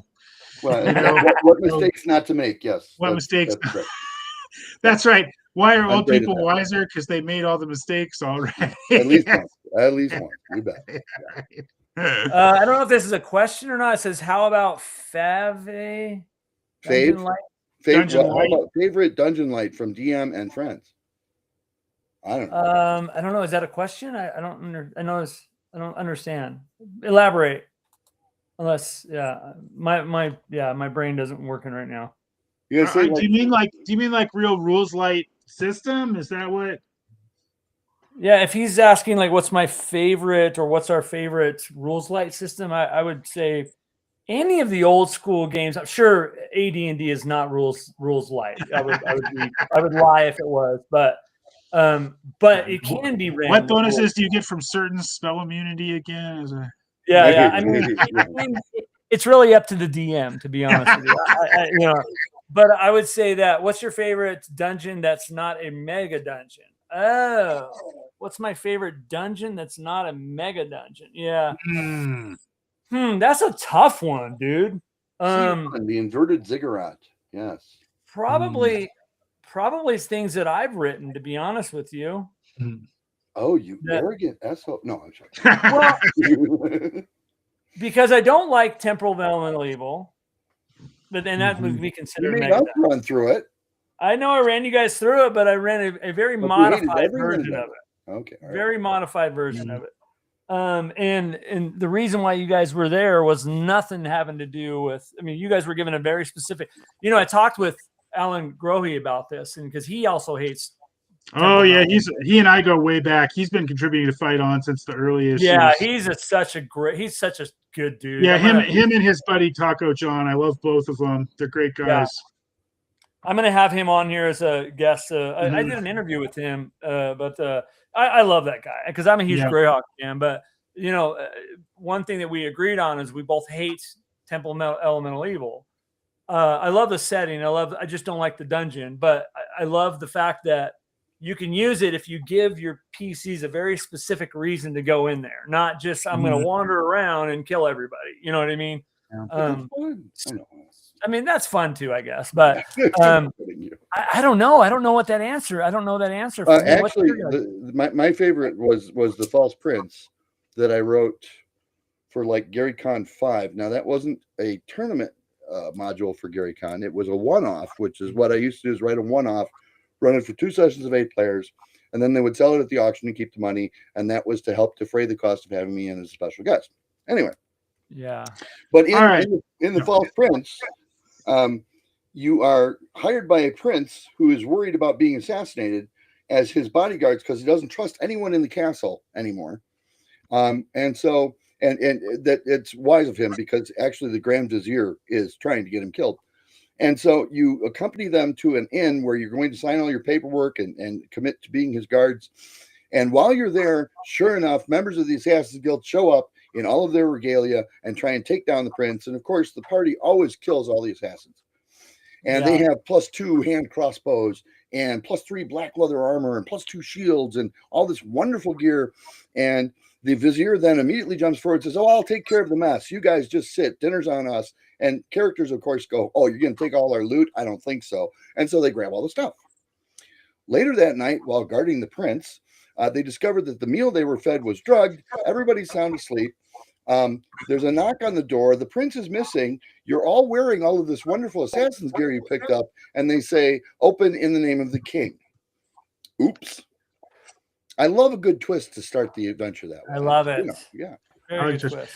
you know, what mistakes not to make. Yes. What mistakes? That's right. Why are old people wiser? Because they made all the mistakes already. At least one. You bet. I don't know if this is a question or not. It says, "How about favorite dungeon light from DM and friends?" I don't know. I don't know. Is that a question? I don't understand. Elaborate. Unless, my brain doesn't working right now. You say, do you mean like real rules light system? Is that what? Yeah, if he's asking like what's my favorite or what's our favorite rules light system, I would say any of the old school games. I'm sure AD&D is not rules light. I would lie if it was, but it can be random. What bonuses do you get from certain spell immunity again? I mean, it's really up to the DM, to be honest with you. You know, but I would say that. What's your favorite dungeon that's not a mega dungeon? Oh, what's my favorite dungeon that's not a mega dungeon? Yeah. That's a tough one, dude. The inverted ziggurat. Yes. Probably things that I've written, to be honest with you. Oh, you arrogant asshole. No, I'm sorry. Well, because I don't like temporal elemental evil, but then that would be considered. You made us run through it. I know I ran you guys through it, but I ran a very modified version of it. Okay. Very modified version of it. And the reason why you guys were there was nothing having to do with, I mean, you guys were given a very specific, you know, I talked with Alan Grohe about this, and because he also hates. Oh yeah, he and I go way back. He's been contributing to Fight On since the earliest. Yeah, he's such a good dude. Yeah, him and his buddy Taco John. I love both of them. They're great guys. Yeah. I'm gonna have him on here as a guest. I did an interview with him, but I love that guy because I'm a huge Yeah. Greyhawk fan. But you know, one thing that we agreed on is we both hate Temple of Elemental Evil. I love the setting. I just don't like the dungeon. But I love the fact that you can use it if you give your PCs a very specific reason to go in there, not just I'm going to wander around and kill everybody. You know what I mean? Yeah. I mean, that's fun too, I guess. But I don't know. I don't know what that answer. I don't know that answer. For me. Actually, my favorite was the False Prince that I wrote for like Gary Con 5. Now that wasn't a tournament module for Gary Con. It was a one-off, which is what I used to do, is write a one-off, run it for 2 sessions of 8 players, and then they would sell it at the auction and keep the money. And that was to help defray the cost of having me in as a special guest. Anyway. Yeah. But in the False Prince, you are hired by a prince who is worried about being assassinated as his bodyguards because he doesn't trust anyone in the castle anymore. And that it's wise of him because actually the Grand Vizier is trying to get him killed. And so you accompany them to an inn where you're going to sign all your paperwork and commit to being his guards. And while you're there, sure enough, members of the Assassin's Guild show up in all of their regalia and try and take down the prince. And of course, the party always kills all the assassins. And they have +2 hand crossbows and +3 black leather armor and +2 shields and all this wonderful gear. And the vizier then immediately jumps forward and says, "Oh, I'll take care of the mess. You guys just sit. Dinner's on us." And characters, of course, go, "Oh, you're going to take all our loot? I don't think so." And so they grab all the stuff. Later that night, while guarding the prince, they discovered that the meal they were fed was drugged. Everybody's sound asleep. There's a knock on the door. The prince is missing. You're all wearing all of this wonderful assassin's gear you picked up. And they say, "Open in the name of the king." Oops. I love a good twist to start the adventure that way. I love it. Yeah. Very good twist.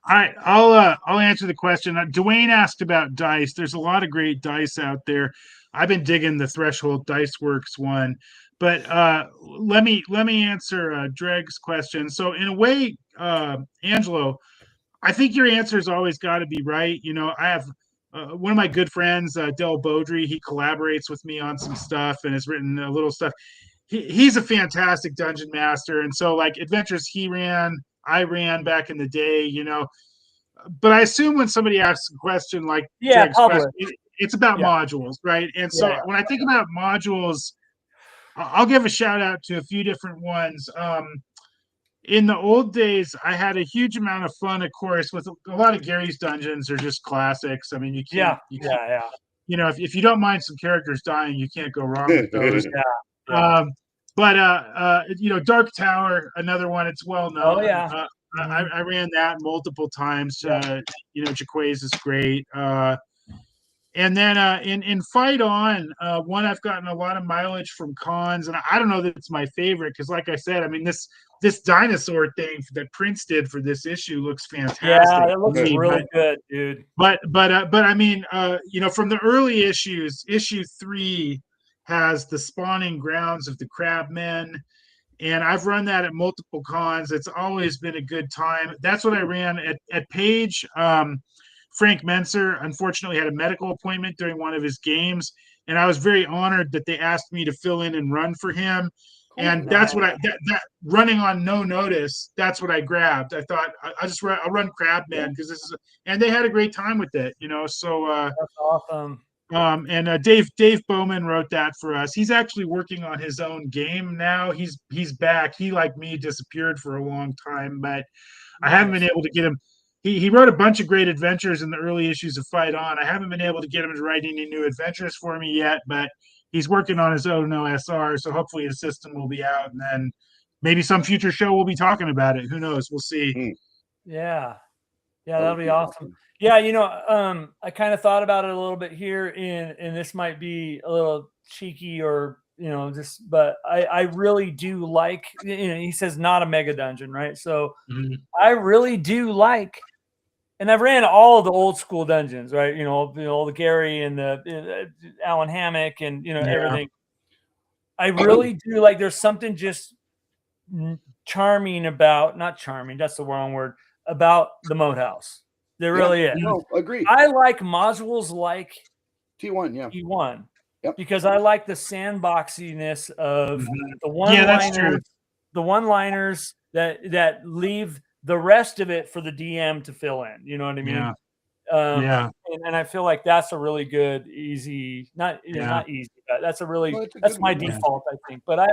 All right, I'll answer the question. Dwayne asked about dice. There's a lot of great dice out there. I've been digging the Threshold Dice Works one, but let me answer Dreg's question. So in a way, Angelo, I think your answer has always got to be right. You know, I have one of my good friends, Del Beaudry. He collaborates with me on some stuff and has written a little stuff. He's a fantastic dungeon master, and so like adventures I ran back in the day, you know. But I assume when somebody asks a question like Dreg's question, it's about modules, right? And so when I think about modules, I'll give a shout out to a few different ones. In the old days, I had a huge amount of fun, of course, with a lot of Gary's dungeons are just classics. I mean, you can't, you know, if you don't mind some characters dying, you can't go wrong with those. But you know, Dark Tower, another one. It's well known. Oh yeah. I ran that multiple times. You know, Jaquays is great. And then in Fight On, one I've gotten a lot of mileage from cons, and I don't know that it's my favorite because, like I said, I mean this dinosaur thing that Prince did for this issue looks fantastic. Yeah, it looks really good, dude. But I mean, you know, from the early issues, issue 3 has the spawning grounds of the Crabmen. And I've run that at multiple cons. It's always been a good time. That's what I ran at Page. Frank Menser, unfortunately, had a medical appointment during one of his games. And I was very honored that they asked me to fill in and run for him. And that's what that running on no notice, that's what I grabbed. I thought I'll run Crabman because this is, and they had a great time with it, you know? So that's awesome. And Dave Bowman wrote that for us. He's actually working on his own game now. He's back. He, like me, disappeared for a long time, but I haven't been able to get him. He wrote a bunch of great adventures in the early issues of Fight On. I haven't been able to get him to write any new adventures for me yet, but he's working on his own OSR, so hopefully his system will be out, and then maybe some future show we'll be talking about it. Who knows? We'll see. Yeah, that'll be awesome. Yeah, you know, I kind of thought about it a little bit here, and this might be a little cheeky or, you know, just, but I really do like, you know, he says not a mega dungeon, right? So I really do like, and I've ran all the old school dungeons, right? You know the Gary and the Alan Hammock and, you know, everything. I really do like, there's something just charming about, not charming, that's the wrong word, about the Moat House. There really is. No, agree. I like modules like T1, T1, because I like the sandboxiness of the one-liners. Yeah, that's true. the one-liners that leave the rest of it for the DM to fill in. You know what I mean? Yeah. And I feel like that's a really good, easy, not easy, but that's that's my default, I think. But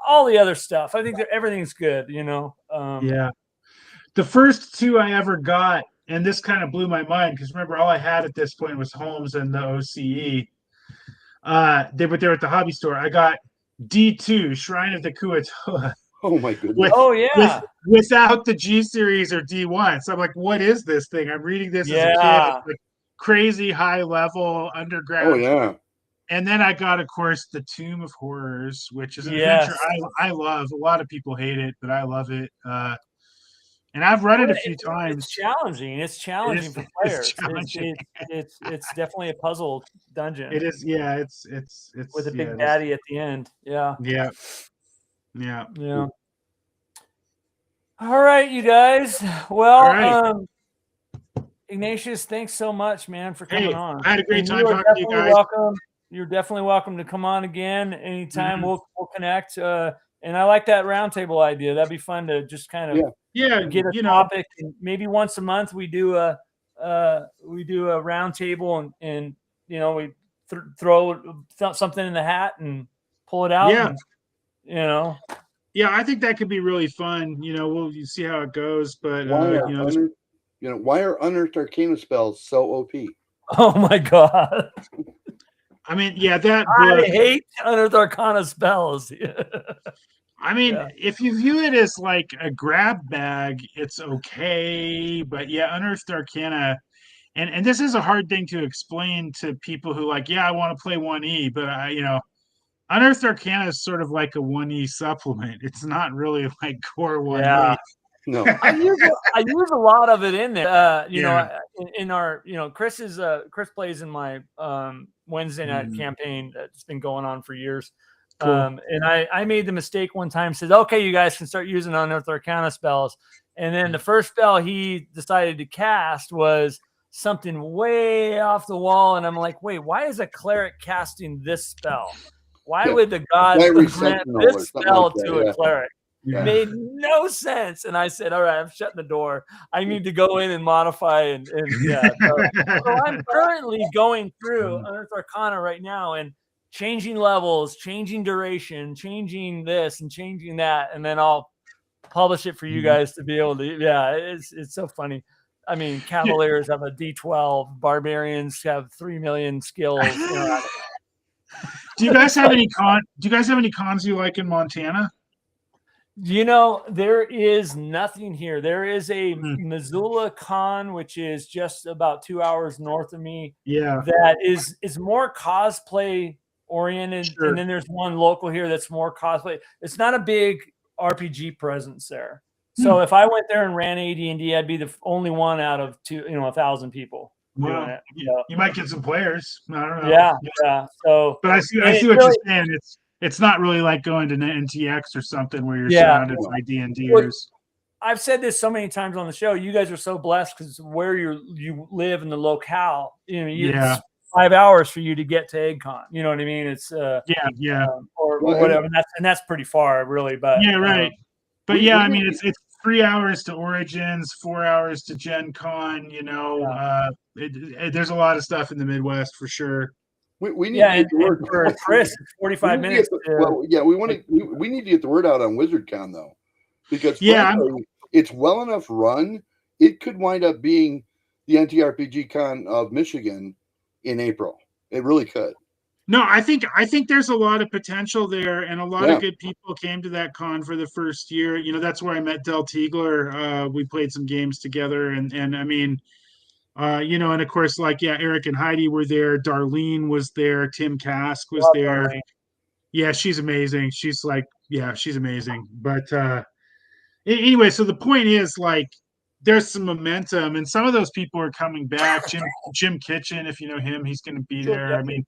all the other stuff, I think that everything's good, you know? Yeah. The first two I ever got, and this kind of blew my mind because remember, all I had at this point was Holmes and the OCE. They were there at the hobby store. I got D2, Shrine of the Kuatoa. Oh my goodness! Without the G series or D1. So I'm like, what is this thing? I'm reading this as a kid. It's like crazy high level underground. Oh yeah. And then I got, of course, the Tomb of Horrors, which is an adventure I love. A lot of people hate it, but I love it. And I've run it a few times. It's challenging. It's challenging for players. It's definitely a puzzle dungeon. It is. Yeah. It's with a big daddy at the end. Yeah. Yeah. Yeah. Yeah. All right, you guys. Well, Ignatius, thanks so much, man, for coming on. I had a great time talking to you guys. You're definitely welcome to come on again anytime. We'll connect. And I like that roundtable idea. That'd be fun to just kind of get a topic. And maybe once a month we do a roundtable and you know we throw something in the hat and pull it out. Yeah. And, you know. Yeah, I think that could be really fun. You know, we'll see how it goes. But why are unearthed arcana spells so OP? Oh my god! I mean, yeah, that book, I hate unearthed arcana spells. I mean, if you view it as like a grab bag, it's okay. But yeah, unearthed arcana, and this is a hard thing to explain to people who like, I want to play 1E, but Unearthed Arcana is sort of like a 1E supplement. It's not really like core 1E. Yeah. No. I use a lot of it in there. You know, in our, Chris plays in my Wednesday night campaign that's been going on for years. Cool. And I made the mistake one time, said, okay, you guys can start using Unearthed Arcana spells. And then the first spell he decided to cast was something way off the wall. And I'm like, wait, why is a cleric casting this spell? Why would the gods grant this spell to a cleric? Yeah. Made no sense. And I said, all right, I'm shutting the door. I need to go in and modify. And so I'm currently going through Unearthed Arcana right now and changing levels, changing duration, changing this and changing that. And then I'll publish it for you guys to be able to. Yeah, it's so funny. I mean, Cavaliers have a D12. Barbarians have 3 million skills. Do you guys have any cons you like in Montana? There is nothing here. There is a Missoula con, which is just about 2 hours north of me. Yeah, that is more cosplay oriented, and then there's one local here that's more cosplay. It's not a big RPG presence there. So if I went there and ran AD&D, I'd be the only one out of 1,000 people. Well, you might get some players. I don't know. Yeah. So, but I see what you're saying. It's not really like going to NTX or something where you're surrounded by D&Ders. I've said this so many times on the show. You guys are so blessed because where you live in the locale, it's 5 hours for you to get to EggCon. You know what I mean? It's or whatever, and that's pretty far, really. But right. But I mean, it's 3 hours to Origins, 4 hours to Gen Con. There's a lot of stuff in the Midwest for sure. We need to get the word for Chris. 45 minutes. We need to get the word out on WizardCon though, because it's well enough run. It could wind up being the NTRPG Con of Michigan in April. It really could. No, I think there's a lot of potential there, and a lot of good people came to that con for the first year. That's where I met Del Tiegler. We played some games together, and I mean, and of course, Eric and Heidi were there. Darlene was there. Tim Kask was there. Darlene. Yeah, she's amazing. She's amazing. But anyway, so the point is, there's some momentum, and some of those people are coming back. Jim Kitchen, if you know him, he's going to be there. I mean.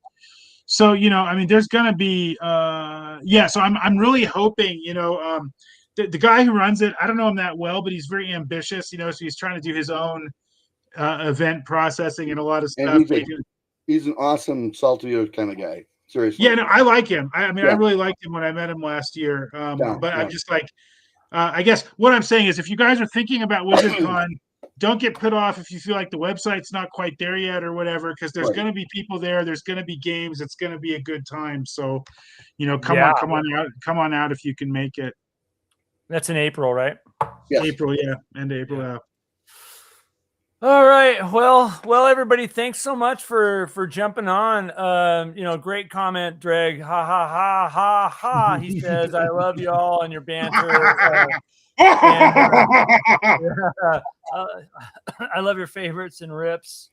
So, there's going to be, so I'm really hoping, the guy who runs it, I don't know him that well, but he's very ambitious, so he's trying to do his own event processing and a lot of stuff. He's an awesome Saltillo kind of guy. Seriously. Yeah, no, I like him. I mean, Yeah. I really liked him when I met him last year. But Yeah. I'm just like, I guess what I'm saying is, if you guys are thinking about WizardCon, don't get put off if you feel like the website's not quite there yet or whatever, because there's Right. going to be people there. There's going to be games. It's going to be a good time. So, come on out if you can make it. That's in April, right? Yes. April, yeah, end of April. Yeah. All right. Well, everybody, thanks so much for jumping on. Great comment, Dreg. Ha ha ha ha ha. He says, "I love you all and your banter." I love your favorites and rips.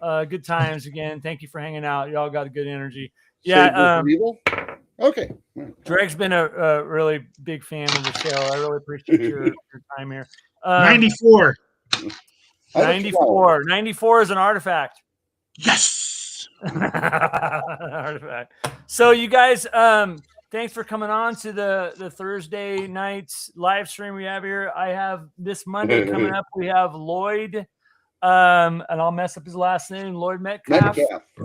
Good times again. Thank you for hanging out. Y'all got a good energy. Yeah. Okay. Dreg's been a really big fan of the show. I really appreciate your time here. 94. 94. 94 is an artifact. Yes. Artifact. So you guys, thanks for coming on to the Thursday nights live stream we have here. I have this Monday coming up. We have Lloyd, and I'll mess up his last name, Lloyd Metcalf.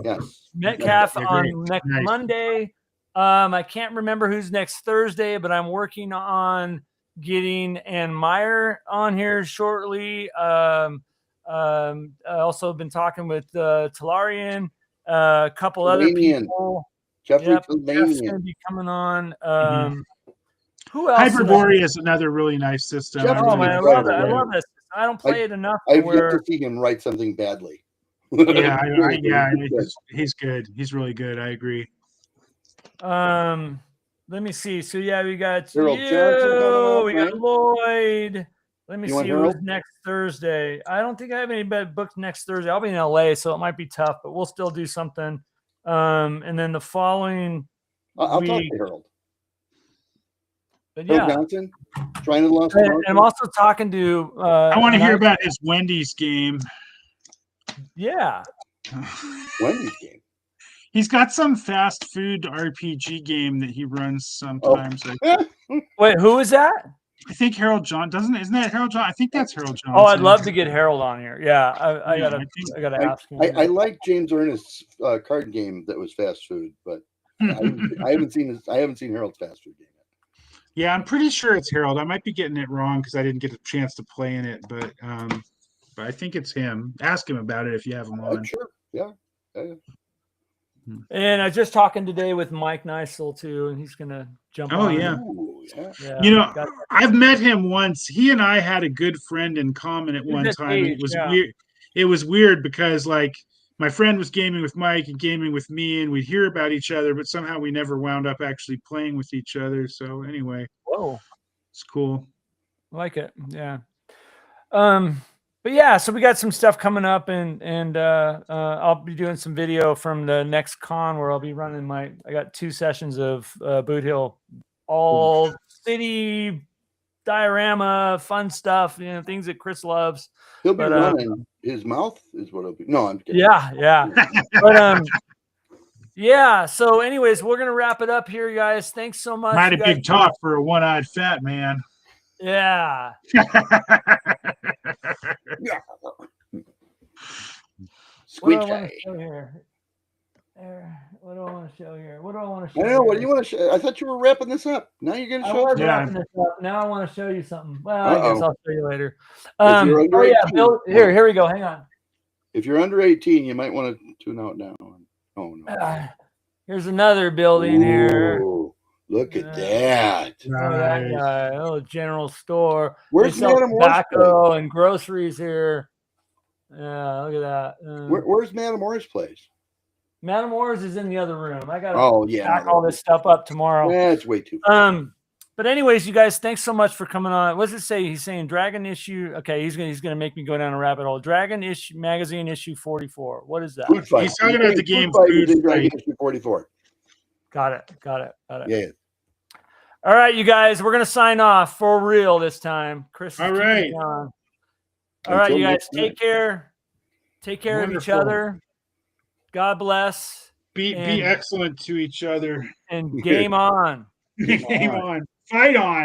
Yes. Metcalf on next Monday. I can't remember who's next Thursday, but I'm working on getting Ann Meyer on here shortly. I also been talking with Talarian, a couple other people. Jeff's going to be coming on. Who else? Hyperborea is another really nice system. I love it. I love this. I don't play it enough. I've yet to see him write something badly. Yeah, he's good. He's really good. I agree. Let me see. So we got Harold you. Johnson, we got Lloyd. Let me see who's Harold? next Thursday. I don't think I have any booked next Thursday. I'll be in LA, so it might be tough, but we'll still do something. And then the following I'll week, talk to Harold. But Harold Johnson, trying to lost. I'm also talking to. I want to hear about his Wendy's game. Yeah. Wendy's game. He's got some fast food RPG game that he runs sometimes. Wait, who is that? I think Harold John isn't that Harold John? I think that's Harold Johnson. Oh, I'd love to get Harold on here. Yeah, I gotta ask him. I like James Ernest's card game that was fast food, but I haven't seen Harold's fast food game yet. Yeah, I'm pretty sure it's Harold. I might be getting it wrong because I didn't get a chance to play in it, but I think it's him. Ask him about it if you have him on. Sure. Yeah. And I was just talking today with Mike Neisel too, and he's gonna jump on. Oh yeah. Yeah. I've met him once. He and I had a good friend in common at one time. It was weird. It was weird because my friend was gaming with Mike and gaming with me, and we'd hear about each other, but somehow we never wound up actually playing with each other. So anyway, it's cool. I like it. Yeah. But yeah, so we got some stuff coming up, and I'll be doing some video from the next con where I'll be running I got 2 sessions of Boot Hill, all city diorama, fun stuff, things that Chris loves. He'll be running his mouth is what it'll be. No, I'm kidding. Yeah. But yeah. So, anyways, we're gonna wrap it up here, guys. Thanks so much. Mighty big talk for a one-eyed fat man. Yeah. Squeak. What do I want to show here? What do I want to show here? What do I want to show? I know. What do you want to show? I thought you were wrapping this up. Now you're going to show us. Wrapping this up. Now I want to show you something. Well, I guess I'll show you later. Bill, here we go. Hang on. If you're under 18, you might want to tune out now. Oh no. Here's another building here. Look at that. That guy. Oh, general store. Where's Madam tobacco and groceries here? Yeah, look at that. Where's Madam Moore's place? Madam Moore's is in the other room. I gotta pack all this stuff up tomorrow. That's way too far. But anyways, you guys, thanks so much for coming on. What does it say? He's saying Dragon issue. Okay, he's gonna make me go down a rabbit hole. Dragon issue magazine issue 44. What is that? Food Fight. He's talking about the game Food Fight. Dragon issue 44. Got it. Yeah. All right, you guys, we're gonna sign off for real this time. Chris. All right. All right, you guys, take care. Take care of each other. God bless. Be excellent to each other. And game on. Game on. Fight on.